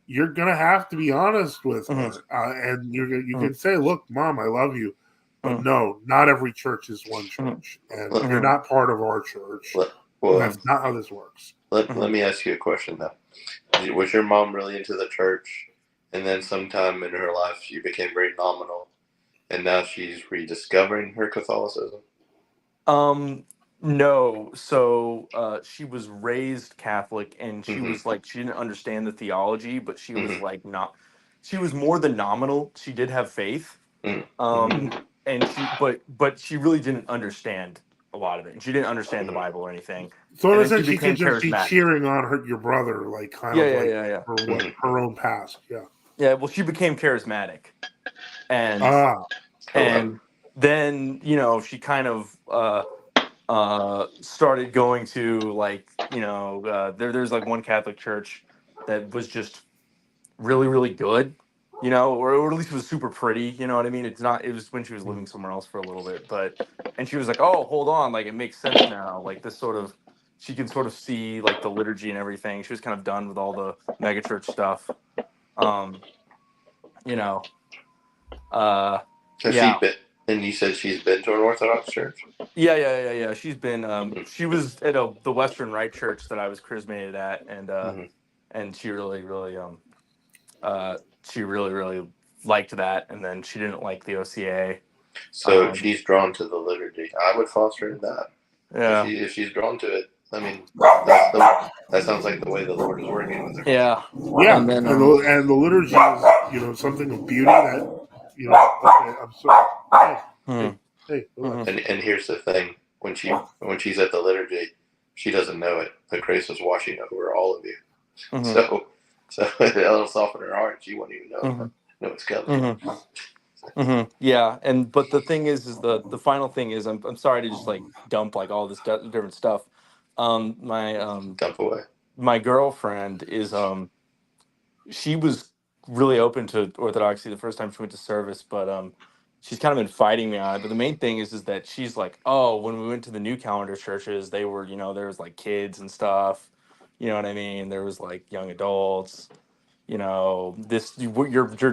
You're gonna have to be honest with her, and you can say, "Look, Mom, I love you, but no, not every church is one church, and you're not part of our church. That's not how this works."
Let me ask you a question though. Was your mom really into the church, and then sometime in her life she became very nominal? And now she's rediscovering her Catholicism?
No. So she was raised Catholic, and she was like, she didn't understand the theology, but she was like not. She was more than nominal. She did have faith, and but she really didn't understand a lot of it. And she didn't understand the Bible or anything.
So in a
And then
sense, she could just be cheering on your brother, like kind of her own past. Yeah.
Yeah. Well, she became charismatic, and then she kind of started going to like there's like one Catholic church that was just really really good, or at least was super pretty, you know what I mean? It was when she was living somewhere else for a little bit, and she was like, oh, hold on, like it makes sense now, like this sort of, she can sort of see like the liturgy and everything. She was kind of done with all the megachurch stuff.
And you said she's been to an Orthodox church?
Yeah. She's been. She was at the Western Rite church that I was chrismated at, and she really, really, she really, really liked that. And then she didn't like the OCA,
So she's drawn to the liturgy. I would foster that.
Yeah.
If she's drawn to it, I mean, that sounds like the way the Lord is working with her.
Yeah.
Yeah,
And then,
and the liturgy is, something of beauty that, okay, I'm sorry. Hey,
And here's the thing: when she's at the liturgy, she doesn't know it. The grace is washing over all of you. So it'll soften her heart. She won't even know it's coming.
Yeah, but the thing is the final thing is I'm sorry to just like dump like all this different stuff.
Dump away.
My girlfriend is she was really open to Orthodoxy the first time she went to service, but she's kind of been fighting me on it. But the main thing is that she's like, oh, when we went to the new calendar churches, they were, there was like kids and stuff. You know what I mean? There was like young adults. You're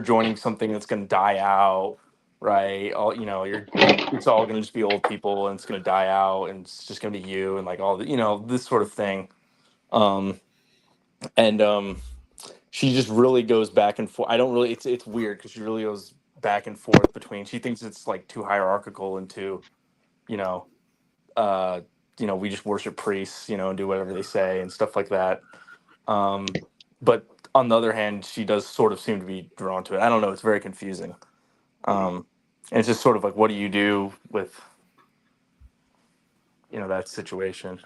joining something that's going to die out, right? It's all going to just be old people, and it's going to die out, and it's just going to be you, and like all the, this sort of thing. She just really goes back and forth. I don't really. It's weird because she really goes back and forth between. She thinks it's like too hierarchical and too, we just worship priests, and do whatever they say and stuff like that. But on the other hand, she does sort of seem to be drawn to it. I don't know. It's very confusing. And it's just sort of like, what do you do with, that situation?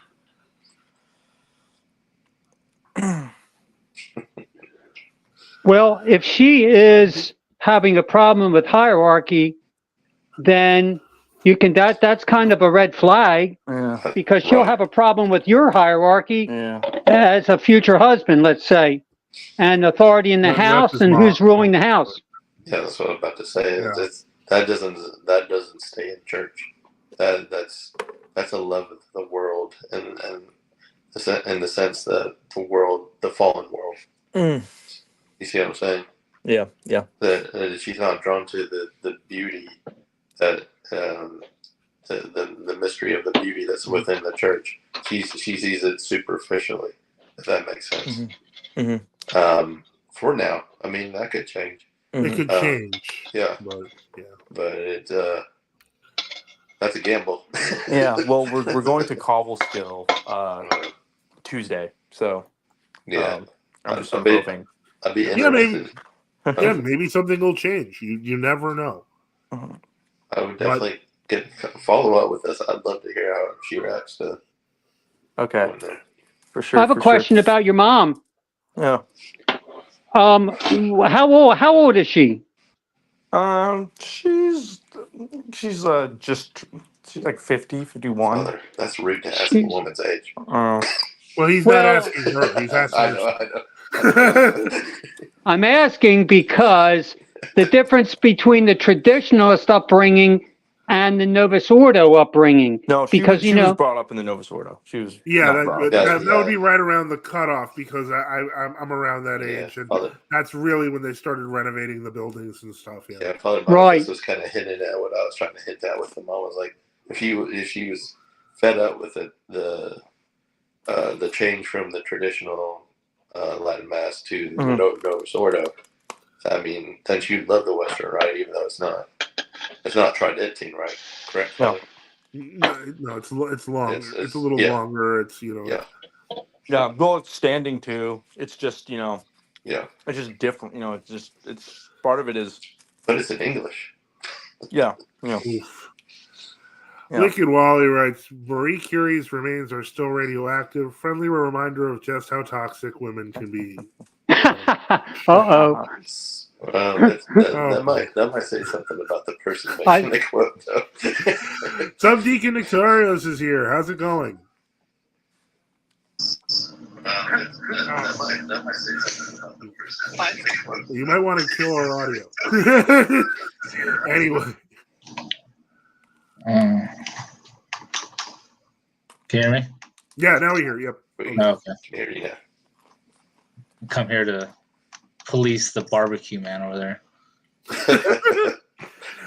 Well, if she is having a problem with hierarchy, then that's kind of a red flag, because she'll have a problem with your hierarchy as a future husband, let's say, and authority in the house, and who's ruling the house.
Yeah, that's what I'm about to say. Yeah. That doesn't stay in church. That's a love of the world, and in the sense that the fallen world. You see what I'm saying?
Yeah.
That she's not drawn to the beauty that the mystery of the beauty that's within the church. She sees it superficially, if that makes sense. For now, I mean, that could change.
It could change.
Yeah. But that's a gamble.
Yeah. Well, we're going to Cobleskill Tuesday, so I'm just hoping.
I'd be interested.
Maybe something will change. You never know.
I would definitely follow up with this. I'd love to hear how she reacts to.
Okay. For sure.
I have a question about your mom.
Yeah.
How old is she?
She's like 50, 51.
Father, that's rude to ask a woman's age.
Well, he's not asking her. He's asking.
I know.
I'm asking because the difference between the traditionalist upbringing and the Novus Ordo upbringing.
No, she was brought up in the Novus Ordo. She was.
That would be right around the cutoff, because I'm around that age, and that's really when they started renovating the buildings and stuff.
Yeah, Father Boniface was kind of hinting at what I was trying to hint at with the mom. Was like, if she was fed up with it, the change from the traditional Latin Mass to the Novus Ordo, I mean, then she'd love the Western Rite, even though it's not Tridentine, right? Correct?
No, it's long. It's a little longer. It's
Yeah, well, it's standing too. It's just it's just different. It's part of it is.
But it's in English.
Yeah.
Wicked Wally writes, Marie Curie's remains are still radioactive. Friendly reminder of just how toxic women can be.
Uh-oh.
That might say something about the person making the quote, though.
Subdeacon Nektarios is here. How's it going? You might want to kill our audio. Anyway.
Can you hear me?
Yeah, now we hear you.
Okay.
Can hear you now.
Come here to police the barbecue man over there.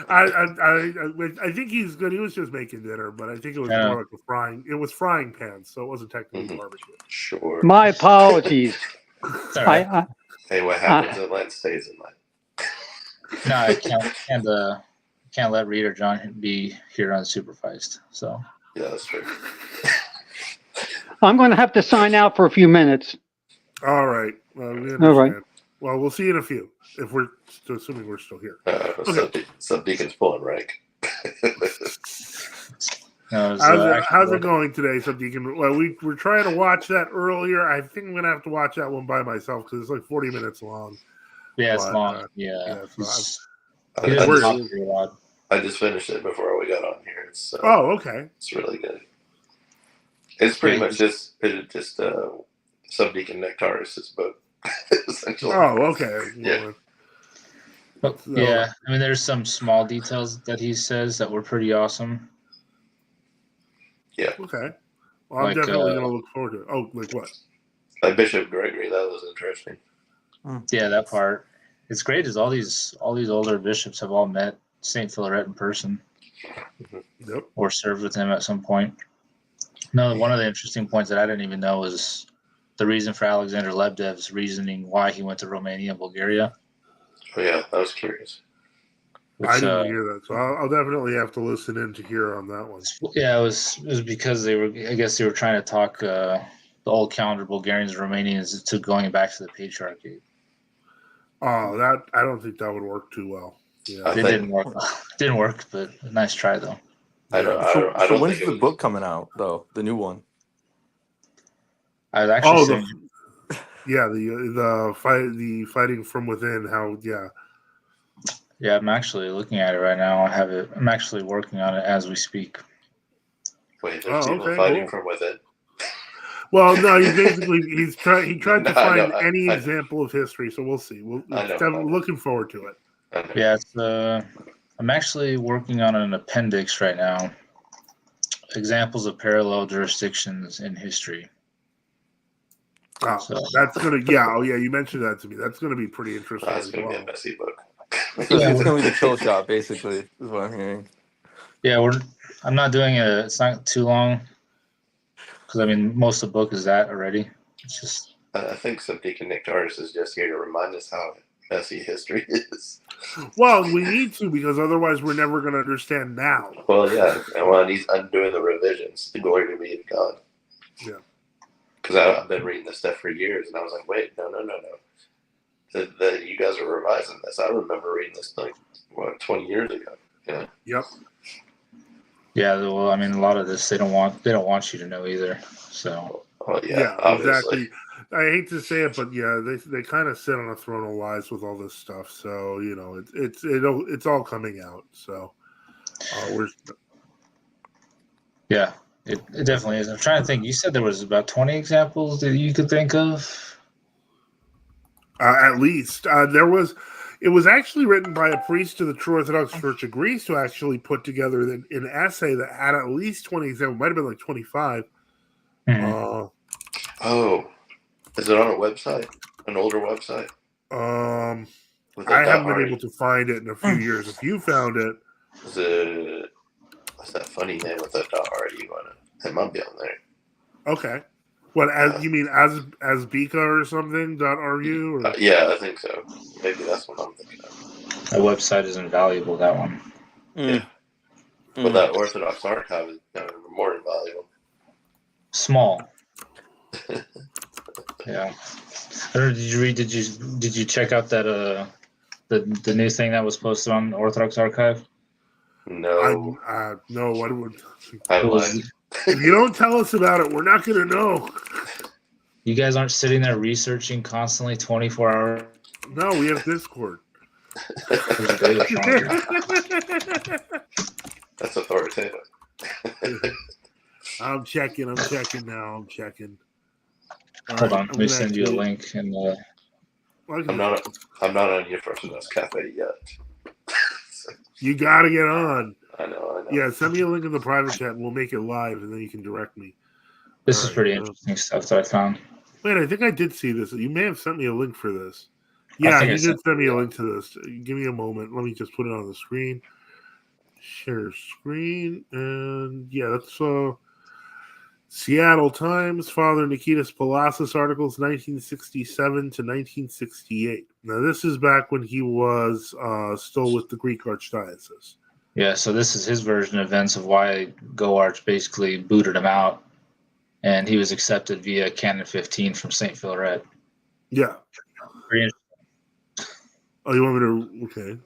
I think he's good. He was just making dinner, but I think it was more like frying. It was frying pans, so it wasn't technically barbecue.
Sure.
My apologies.
Hey, what happens in Lent stays in Lent.
No, I can't let Rdr John be here unsupervised. So
Yeah, that's true.
I'm going to have to sign out for a few minutes.
All right. Well, we understand.
All right.
Well, we'll see you in a few, if we're assuming we're still here.
Subdeacon's pulling rank.
How's it going today, Subdeacon? Well, we were trying to watch that earlier. I think I'm going to have to watch that one by myself because it's like 40 minutes long.
Yeah, it's long. Yeah.
I just finished it before we got on here.
Okay.
It's really good. It's pretty much just Subdeacon Nektarios' book, essentially.
Oh, okay.
Yeah.
Yeah, I mean, there's some small details that he says that were pretty awesome.
Yeah.
Okay. Well, I'm definitely going to look forward to it. Oh, like what?
Like Bishop Gregory, that was interesting.
Yeah, that part. It's great as all these older bishops have all met St. Philaret in person.
Yep.
Or served with him at some point. No, one of the interesting points that I didn't even know was the reason for Alexander Lebedev's reasoning why he went to Romania and Bulgaria.
Oh yeah, I was curious.
I didn't hear that, so I'll definitely have to listen in to hear on that one.
Yeah, it was because I guess they were trying to talk the old calendar Bulgarians and Romanians to going back to the Patriarchate.
Oh, that I don't think that would work too well. Yeah,
it didn't work. Didn't work, but a nice try though.
I don't
when's the book coming out though? The new one.
I was actually
the fighting from within. How
Yeah, I'm actually looking at it right now. I'm actually working on it as we speak.
Wait, there's people fighting from within.
Well, no, he tried to find any example of history, so we'll see. We're looking forward to it.
Yeah, I'm actually working on an appendix right now. Examples of parallel jurisdictions in history.
Oh, that's gonna you mentioned that to me. That's gonna be pretty interesting.
That's gonna be a messy book.
It's gonna be the kill shot, basically, is what I'm hearing.
Yeah, I'm not doing it. It's not too long because I mean most of the book is that already. It's just.
I think Subdeacon Nektarios is just here to remind us how messy history is.
Well, we need to because otherwise we're never going to understand now.
Well, yeah, and when he's undoing the revisions, the glory to be to God.
Yeah.
Because I've been reading this stuff for years, and I was like, wait, no. You guys are revising this. I remember reading this 20 years ago. Yeah.
Yep.
Yeah. Well, I mean, a lot of this they don't want you to know either. So.
Yeah, exactly. I hate to say it, but yeah, they kind of sit on a throne of lies with all this stuff. So it's all coming out. So
yeah, it definitely is. I'm trying to think. You said there was about 20 examples that you could think of.
At least there was. It was actually written by a priest of the True Orthodox Church of Greece who actually put together an essay that had at least 20 examples. Might have been like 25.
Mm-hmm.
Is it on a website? An older website?
I haven't been able to find it in a few years. If you found it,
what's that funny name with that .ru on it? It might be on there.
Okay. What you mean as Bika or something .ru? Or?
Yeah, I think so. Maybe that's what I'm thinking of.
That website is invaluable. That one.
Yeah. But that Orthodox archive is more invaluable.
Small. Yeah. Did you read? Did you check out that the new thing that was posted on Orthodox Archive?
No.
No. What would? If you don't tell us about it, we're not going to know.
You guys aren't sitting there researching constantly 24 hours.
No, we have Discord.
That's authoritative.
I'm checking now.
Hold on, let me send you a link. And
I'm not on your Orthodox Cafe yet.
You gotta get on.
I know.
Yeah, send me a link in the private chat and we'll make it live and then you can direct me.
This is pretty interesting stuff that I found.
Wait, I think I did see this. You may have sent me a link for this. Yeah, you did send me a link to this. Give me a moment. Let me just put it on the screen. Share screen. And yeah, that's Seattle Times, Father Nikitas Palasis articles, 1967 to 1968. Now, this is back when he was still with the Greek Archdiocese.
Yeah, so this is his version of events of why GoArch basically booted him out, and he was accepted via Canon 15 from St. Philaret.
Yeah.
Pretty
Oh, you want me to? Okay.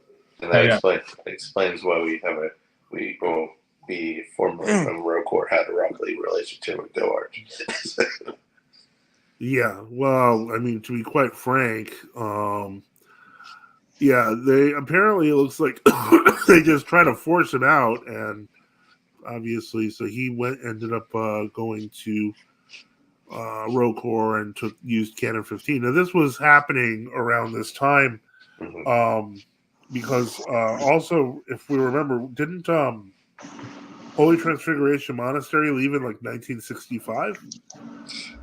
And that
yeah.
explains why we formerly from Rocore had a roughly relationship with GoArch.
Yeah. Well, I mean, to be quite frank, yeah, they apparently it looks like they just try to force him out, and obviously, so he ended up going to Rocore and used Canon 15. Now, this was happening around this time. Because also, if we remember, didn't Holy Transfiguration Monastery leave in like 1965?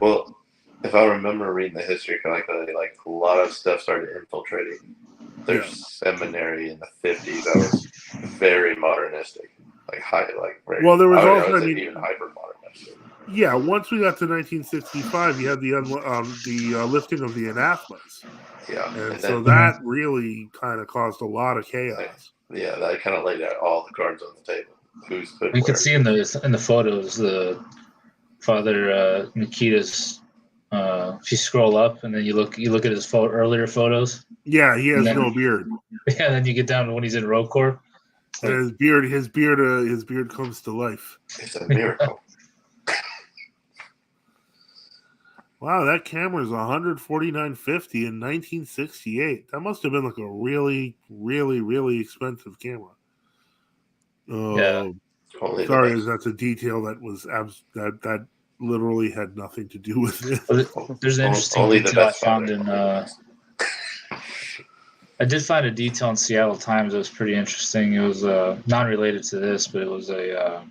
Well, if I remember reading the history correctly, like a lot of stuff started infiltrating their seminary in the 50s. That was very modernistic, very.
Well, there was also,
I mean, even hyper modernistic.
Yeah, once we got to 1965, you had the lifting of the anathemas.
Yeah,
and so that really kind of caused a lot of chaos.
That kind of laid out all the cards on the table. Who's put
You can see in the photos the Father Nikita's. If you scroll up and then you look at his earlier photos.
Yeah, he has no beard.
Yeah, then you get down to when he's in Rocore.
His beard comes to life.
It's a miracle.
Wow, that camera's $149.50 in 1968. That must have been like a really, really, really expensive camera.
Yeah.
Sorry, that's a detail that was that literally had nothing to do with it.
There's an interesting detail I found in. I did find a detail in Seattle Times that was pretty interesting. It was non-related to this, but it was a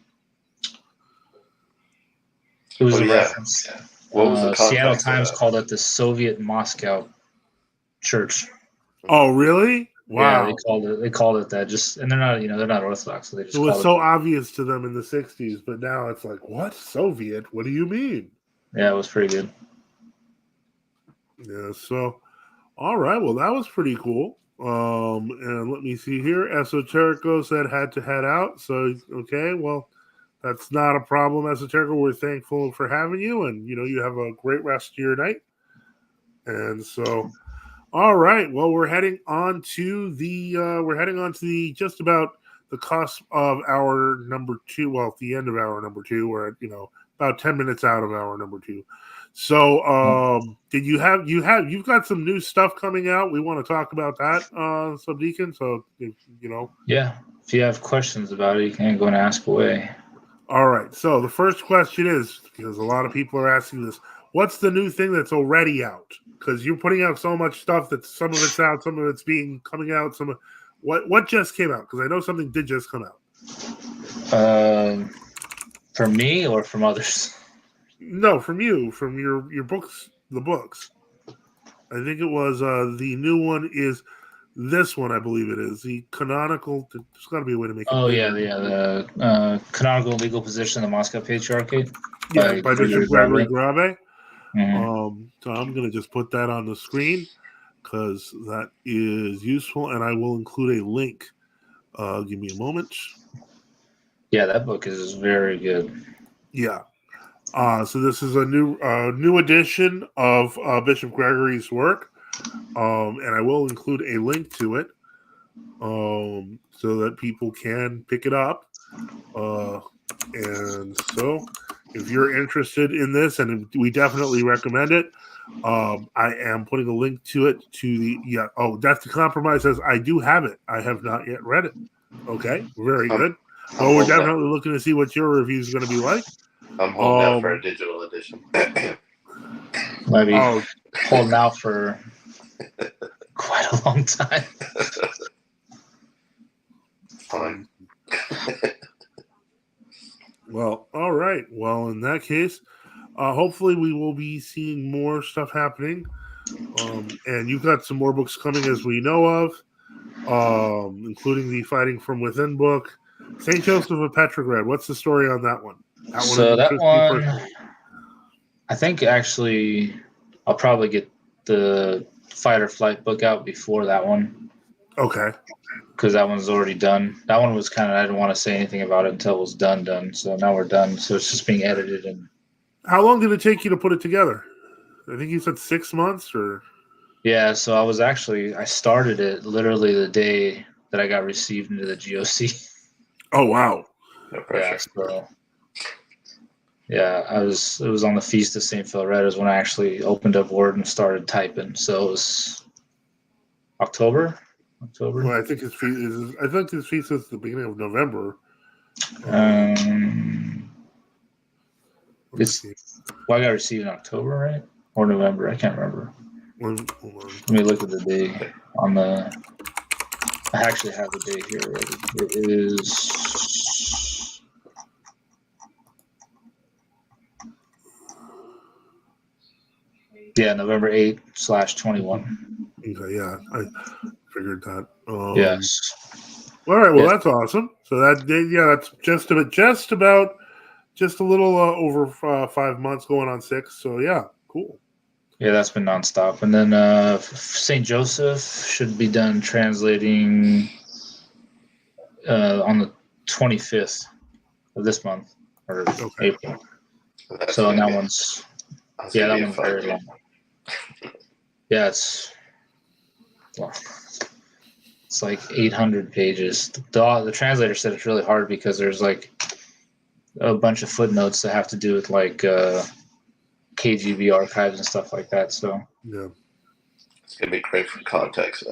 reference.
What was the
Seattle Times called it the Soviet Moscow Church.
Oh, really? Wow.
Yeah, they called it that. And they're not Orthodox, so they just.
It was so obvious to them in the '60s, but now it's like, what? Soviet? What do you mean?
Yeah, it was pretty good.
Yeah. So, all right. Well, that was pretty cool. And let me see here. Esoterico said had to head out. So, okay. Well, that's not a problem, Esoterico. We're thankful for having you, and you have a great rest of your night. And so, all right. Well, we're heading on to the just about the cusp of hour number 2. Well, at the end of hour number 2, we're at about 10 minutes out of hour number 2. So, you've got some new stuff coming out? We want to talk about that, Subdeacon. So,
Yeah. If you have questions about it, you can go and ask away.
All right. So the first question is, because a lot of people are asking this, what's the new thing that's already out? Because you're putting out so much stuff that some of it's out, some of it's coming out. What just came out? Because I know something did just come out.
From me or from others?
No, from you, from your books, the books. I think it was the new one is this one, I believe it is the canonical. There's got to be a way to make it.
Oh yeah, the canonical legal position of the Moscow Patriarchy.
Yeah, by Bishop Gregory Grave.
Mm-hmm.
So I'm going to just put that on the screen because that is useful, and I will include a link. Give me a moment.
Yeah, that book is very good.
Yeah. So this is a new edition of Bishop Gregory's work, and I will include a link to it so that people can pick it up. And so, if you're interested in this, and we definitely recommend it, I am putting a link to it That's the Compromise says I do have it. I have not yet read it. Okay, very good. Well, we're definitely looking to see what your review is going to be like.
I'm holding out for a digital edition.
Might be holding out for quite a long time.
Fine.
Well, all right. Well, in that case, hopefully we will be seeing more stuff happening. And you've got some more books coming, as we know of, including the Fighting from Within book. St. Joseph of Petrograd. What's the story on that one?
That one, I think actually I'll probably get the Fight or Flight book out before that one.
Okay.
because that one's already done. That one was kind of, I didn't want to say anything about it until it was done. So now we're done. So it's just being edited. And
How long did it take you to put it together? I think you said 6 months, or
yeah, so I started it literally the day that I got received into the GOC.
oh wow,
No
Yeah,
pressure.
so yeah, it was on the Feast of St. Philaretus when I actually opened up Word and started typing. So it was October.
well, I think his feast is the beginning of November.
It's I got received in October, right? Or November, I can't remember.
Hold on.
Let me look at the day on the. I actually have the day here already. It is. Yeah, November 8/21.
Okay, yeah, I figured that.
Yes.
All right, well,
Yes.
that's awesome. So that's just a little over 5 months, going on 6. So yeah, cool.
Yeah, that's been nonstop. And then St. Joseph should be done translating on the 25th of this month or
Okay.
April.
That's
So
gonna
that
be-
one's
that's
yeah,
gonna
that
be a
one's
fun
very
one.
long. Yeah, it's like 800 pages. The translator said it's really hard because there's like a bunch of footnotes that have to do with like KGB archives and stuff like that. So
Yeah.
It's gonna be great for context.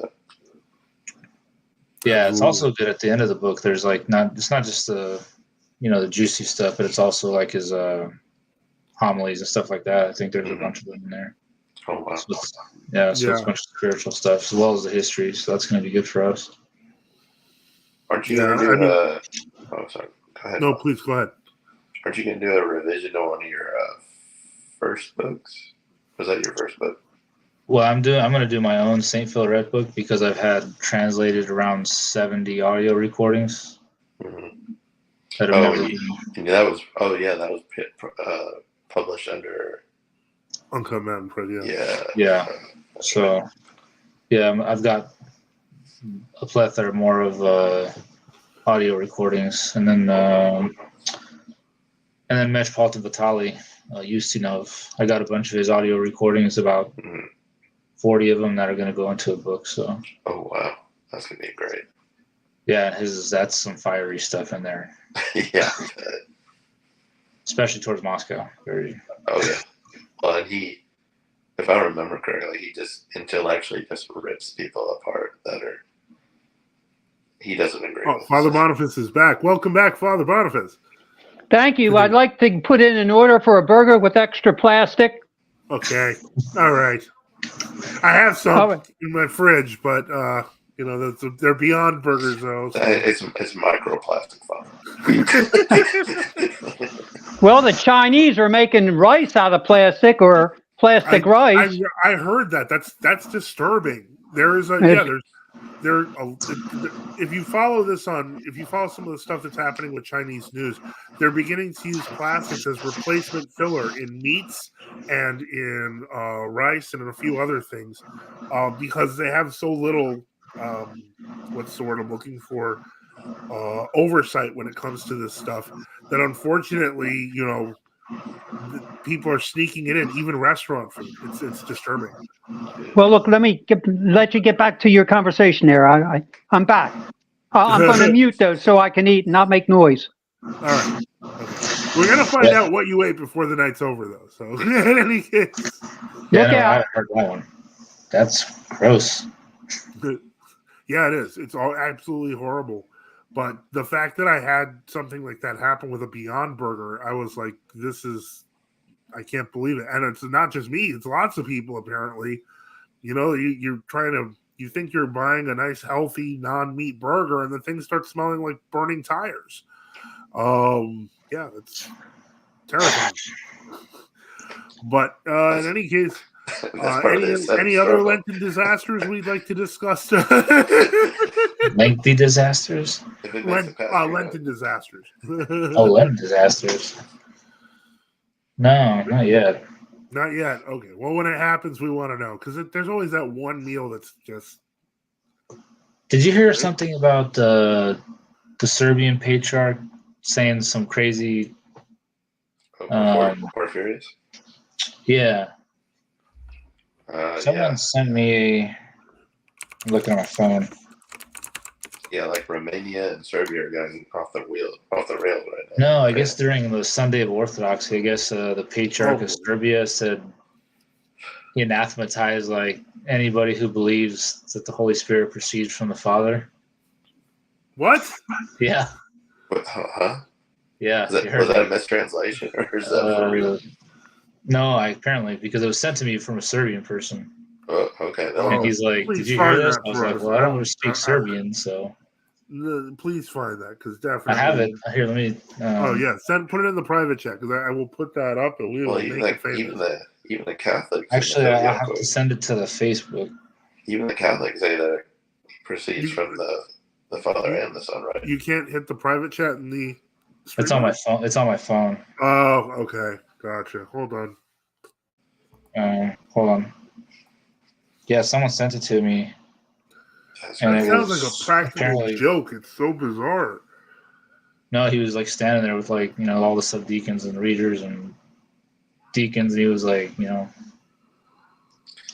yeah, it's
Absolutely.
also good at the end of the book. There's like it's not just the the juicy stuff, but it's also like his homilies and stuff like that. I think there's a bunch of them in there.
Oh wow!
So it's a bunch of spiritual stuff as well as the history. So that's going to be good for us.
Aren't you
Yeah,
gonna do Oh, sorry. Go ahead.
No, please go ahead.
Aren't you gonna do a revision on one of your first books? Was that your first book?
Well, I'm going to do my own St. Philaret book because I've had translated around 70 audio recordings that have never been.
That was published under
Uncut Mountain Press.
Yeah. So, yeah, I've got a plethora more of audio recordings, and then Metropolitan Vitali, Ustinov. I got a bunch of his audio recordings, about 40 of them that are going to go into a book. So.
Oh wow, that's gonna be great.
Yeah, that's some fiery stuff in there.
Yeah.
Especially towards Moscow. Very.
Oh yeah. Well, and if I remember correctly, he just intellectually just rips people apart he doesn't agree.
Oh, Father Boniface is back. Welcome back, Father Boniface.
Thank you. I'd like to put in an order for a burger with extra plastic.
Okay. All right. I have some in my fridge, but they're beyond burgers though. So.
It's microplastic, Father.
Well, the Chinese are making rice out of plastic or plastic rice.
I heard that. That's disturbing. There is if you follow some of the stuff that's happening with Chinese news, they're beginning to use plastics as replacement filler in meats and in rice and in a few other things because they have so little what's the word I'm looking for, oversight when it comes to this stuff, that unfortunately people are sneaking it in, even restaurant food. It's disturbing.
Well, look, let you get back to your conversation there. I'm back. I'm going to mute those so I can eat and not make noise.
All right. Okay. We're going to find out what you ate before the night's over, though. So, in any case.
Look out.
I heard that one. That's gross.
Yeah, it is. It's all absolutely horrible. But the fact that I had something like that happen with a Beyond Burger, I was like, I can't believe it. And it's not just me. It's lots of people, apparently. You're you think you're buying a nice, healthy, non-meat burger, and the thing starts smelling like burning tires. Yeah, it's terrifying. But in any case, any other Lenten disasters we'd like to discuss?
Lengthy disasters?
Lenten disasters.
Lenten disasters. No, not yet.
Not yet. Okay. Well, when it happens, we want to know, because there's always that one meal that's just
Did you hear something about the Serbian patriarch saying some crazy?
Porphyrius?
Yeah. Someone
Yeah.
sent me. I'm looking at my phone.
Yeah, like Romania and Serbia are going off the rail right now.
No, I guess during the Sunday of Orthodoxy, I guess the patriarch of Serbia said he anathematized like anybody who believes that the Holy Spirit proceeds from the Father.
What?
Yeah.
Huh?
Yeah.
Was that a mistranslation, or is that for real?
No, apparently, because it was sent to me from a Serbian person.
Oh, okay.
And he's like, "Did you hear this?" I was like, "Well, I don't speak Serbian, so."
Please find that, because definitely
I have it here. Let me.
oh yeah, put it in the private chat, because I will put that up and we will make it famous.
Even the Catholics.
Actually, I have to send it to the Facebook.
Even the Catholics say that it proceeds from the Father and the Son, right?
You can't hit the private chat in the.
It's on my phone. It's on my phone.
Oh, okay, gotcha. Hold on.
Hold on. Yeah, someone sent it to me.
And it sounds like a practical joke. It's so bizarre.
No, he was like standing there with like, all the subdeacons and readers and deacons, and he was like, I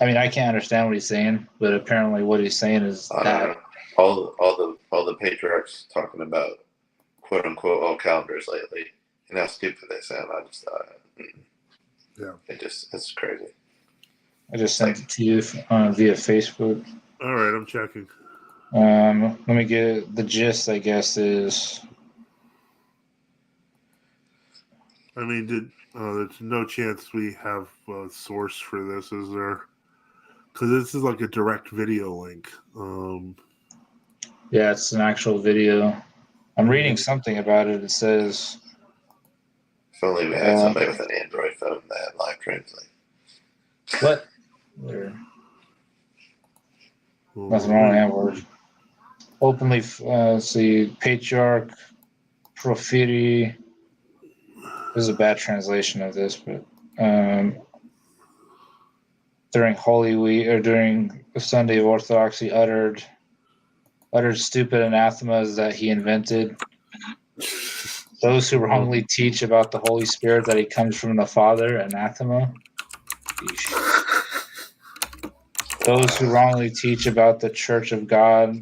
mean, I can't understand what he's saying, but apparently what he's saying is that
all the patriarchs talking about quote unquote all calendars lately and how stupid they sound. I just thought, yeah, it's crazy.
I just sent it to you via Facebook.
All right, I'm checking.
Let me get the gist. I guess is.
I mean, there's no chance we have a source for this, is there? Because this is like a direct video link.
Yeah, it's an actual video. I'm reading something about it. It says.
If only we had somebody with an Android phone that live translate.
What? Nothing wrong with that word. Openly, see, patriarch, Porphyry. This is a bad translation of this, but during Holy Week or during the Sunday of Orthodoxy, uttered stupid anathemas that he invented. Those who wrongly teach about the Holy Spirit that he comes from the Father, anathema. Those who wrongly teach about the Church of God,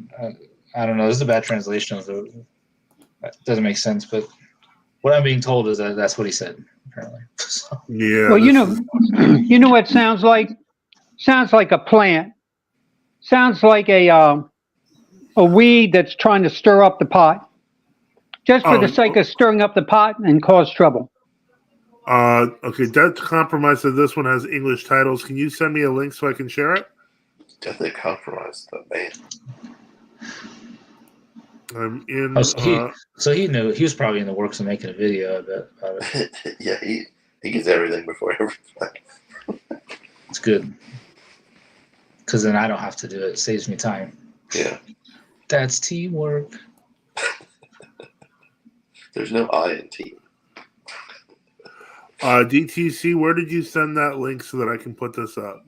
I don't know. This is a bad translation of it. That doesn't make sense, but what I'm being told is that that's what he said, apparently. So.
Yeah.
Well, you know what it sounds like? Sounds like a plant. Sounds like a weed that's trying to stir up the pot, just for the sake of stirring up the pot and cause trouble.
Okay, Dead Compromise said this one has English titles. Can you send me a link so I can share it?
Deathly Compromised, the man.
I'm in.
So he knew. He was probably in the works of making a video about it.
Yeah, he gets everything before everybody.
It's good. Because then I don't have to do it. It saves me time.
Yeah.
That's teamwork.
There's no I in team.
DTC, where did you send that link so that I can put this up?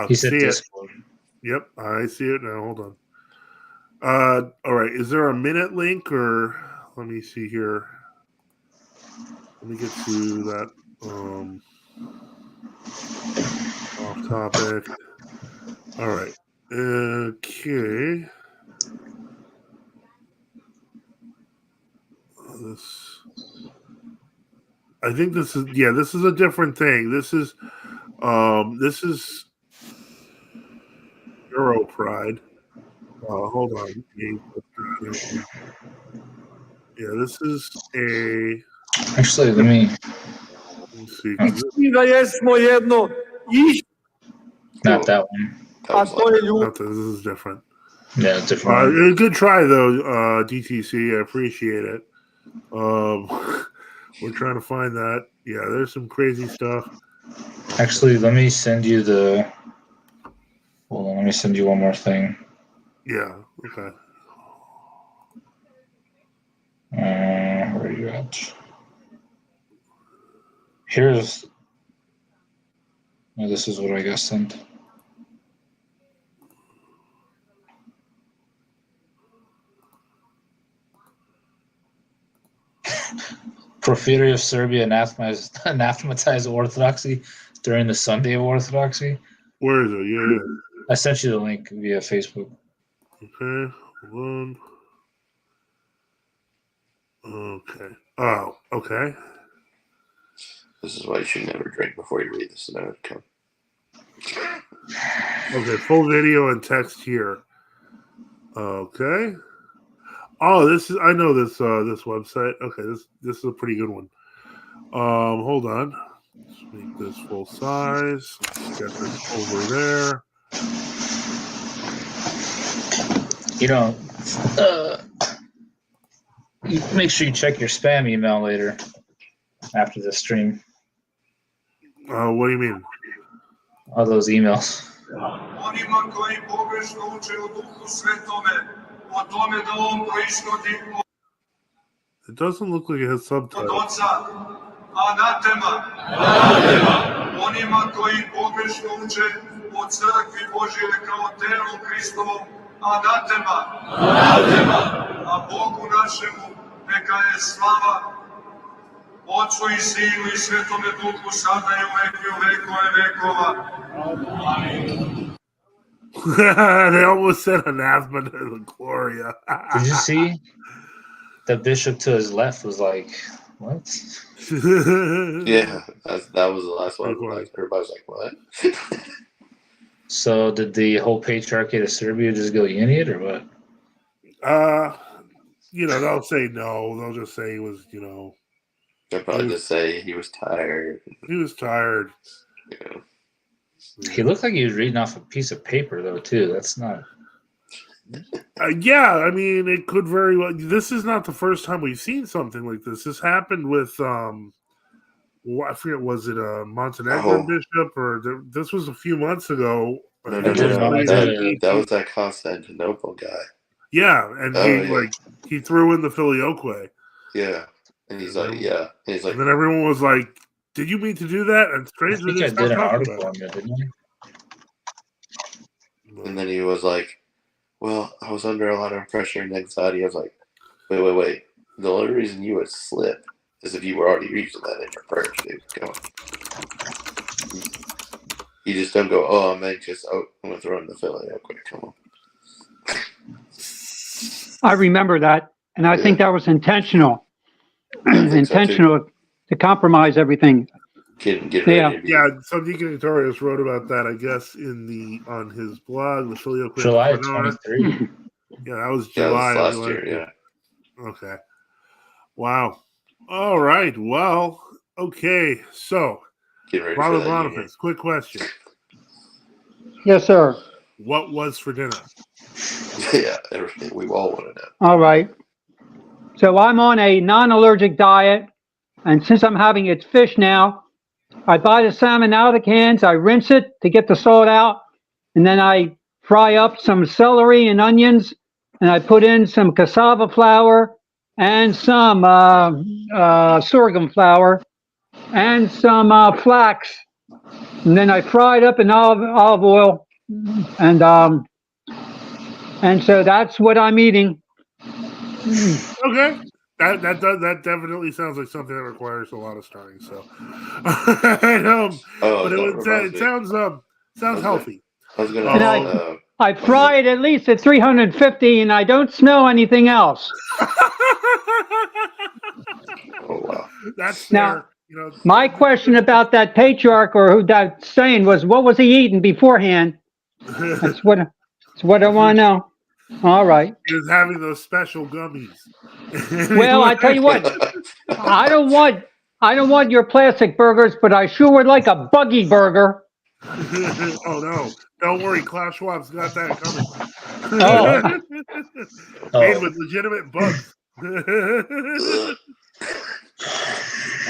He said Discord.
Yep, I see it now. Hold on. All right. Is there a minute link, or let me see here. Let me get to that. Off topic. All right. Okay. I think this is a different thing. This is Euro Pride. Hold on. Yeah, this is a.
Actually, let me
see.
Not that one.
No, this is different.
Yeah, different.
Good try though, DTC. I appreciate it. We're trying to find that. Yeah, there's some crazy stuff.
Actually, let me send you the. Hold on, let me send you one more thing.
Yeah. Okay.
Where are you at? Here's. Oh, this is what I got sent. Porphyry of Serbia anathematized Orthodoxy during the Sunday of Orthodoxy.
Where is it? Yeah.
I sent you the link via Facebook.
Okay, hold on. Okay. Oh, okay.
This is why you should never drink before you read this note.
Okay, full video and text here. Okay. Oh, I know this website. Okay, this is a pretty good one. Hold on. Let's make this full size. Let's get this over there.
You make sure you check your spam email later after the stream.
What do you mean?
All those emails.
It doesn't look like it has subtitles.
Onima koji pogrešno uče o crkvi Božje kao telu Hristovom, anatema. A Bogu našemu neka je slava, Otcu i Sinu i Svetome Duhu, sada i uvek i u vekove vekova.
They almost said anathema to the Gloria.
Did you see? The bishop to his left was like, what?
Yeah, that was the last one. Like, everybody's like, what?
So did the whole Patriarchate of Serbia just go idiot or what?
They'll say no. They'll just say he was,
They'll probably just say he was tired.
He was tired.
Yeah.
He looked like he was reading off a piece of paper, though, too. That's not...
Yeah, I mean, it could very well... This is not the first time we've seen something like this. This happened with, I forget, was it a Montenegrin bishop? Or this was a few months ago.
No, that was that Constantinople guy.
Yeah, and he threw in the filioque.
Yeah, and he's like, yeah. And he's like,
and then everyone was like, did you mean to do that? And strangely,
I think I did an article on that, didn't I?
And then he was like, well, I was under a lot of pressure and anxiety. I was like, wait. The only reason you would slip is if you were already using that in your prayers, dude. Come on. You just don't go, oh, I'm anxious. Oh, I'm going to throw in the filioque. Come on.
I remember that, and I think that was intentional. Intentional to compromise everything.
Yeah, Subdeacon Nektarios wrote about that, I guess, on his blog, the filioque.
July 23.
Yeah, that was July.
That was last year, yeah.
Okay. Wow. All right. Well, okay. So, Father Boniface, quick question.
Yes, sir.
What was for dinner?
Yeah, everything. We all want to know.
All right. So I'm on a non-allergic diet, and since I'm having it fish now, I buy the salmon out of the cans, I rinse it to get the salt out, and then I fry up some celery and onions, and I put in some cassava flour and some sorghum flour and some flax, and then I fry it up in olive oil, and so that's what I'm eating.
Okay. That definitely sounds like something that requires a lot of stirring. So, but it sounds healthy.
I was gonna.
I fry it at least at 350, and I don't smell anything else.
Oh wow!
That's
now. My question about that patriarch or who that saying was, what was he eating beforehand? That's what I want to know. All right.
He was having those special gummies.
Well, I tell you what, I don't want your plastic burgers, but I sure would like a buggy burger.
Oh no! Don't worry, Klaus Schwab's got that coming. Made with legitimate bugs.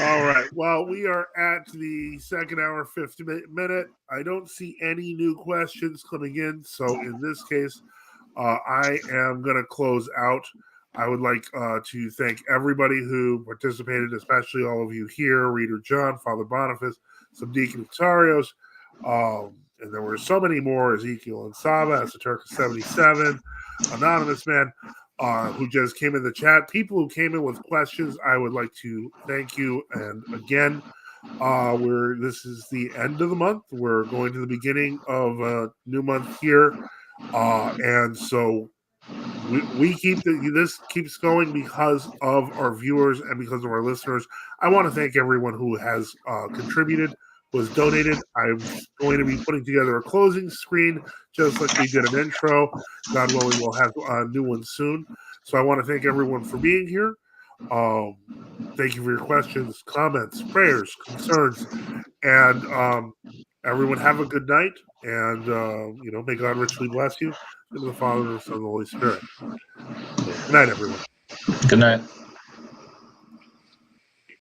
All right. Well, we are at the second hour, 50 minute. I don't see any new questions coming in, so in this case, I am going to close out. I would like to thank everybody who participated, especially all of you here, Rdr John, Father Boniface, Subdeacon Nektarios, and there were so many more, Ezekiel and Saba, Esoterica 77, Anonymous Man. who just came in the chat. People who came in with questions, I would like to thank you. And again, this is the end of the month. We're going to the beginning of a new month here, and so we keep this keeps going because of our viewers and because of our listeners. I want to thank everyone who has contributed, who has donated. I'm going to be putting together a closing screen just like we did an intro. God willing, we'll have a new one soon. So I want to thank everyone for being here. Thank you for your questions, comments, prayers, concerns, and everyone have a good night. And may God richly bless you. In the name of the Father, and the Son, and the Holy Spirit. Good night, everyone.
Good night.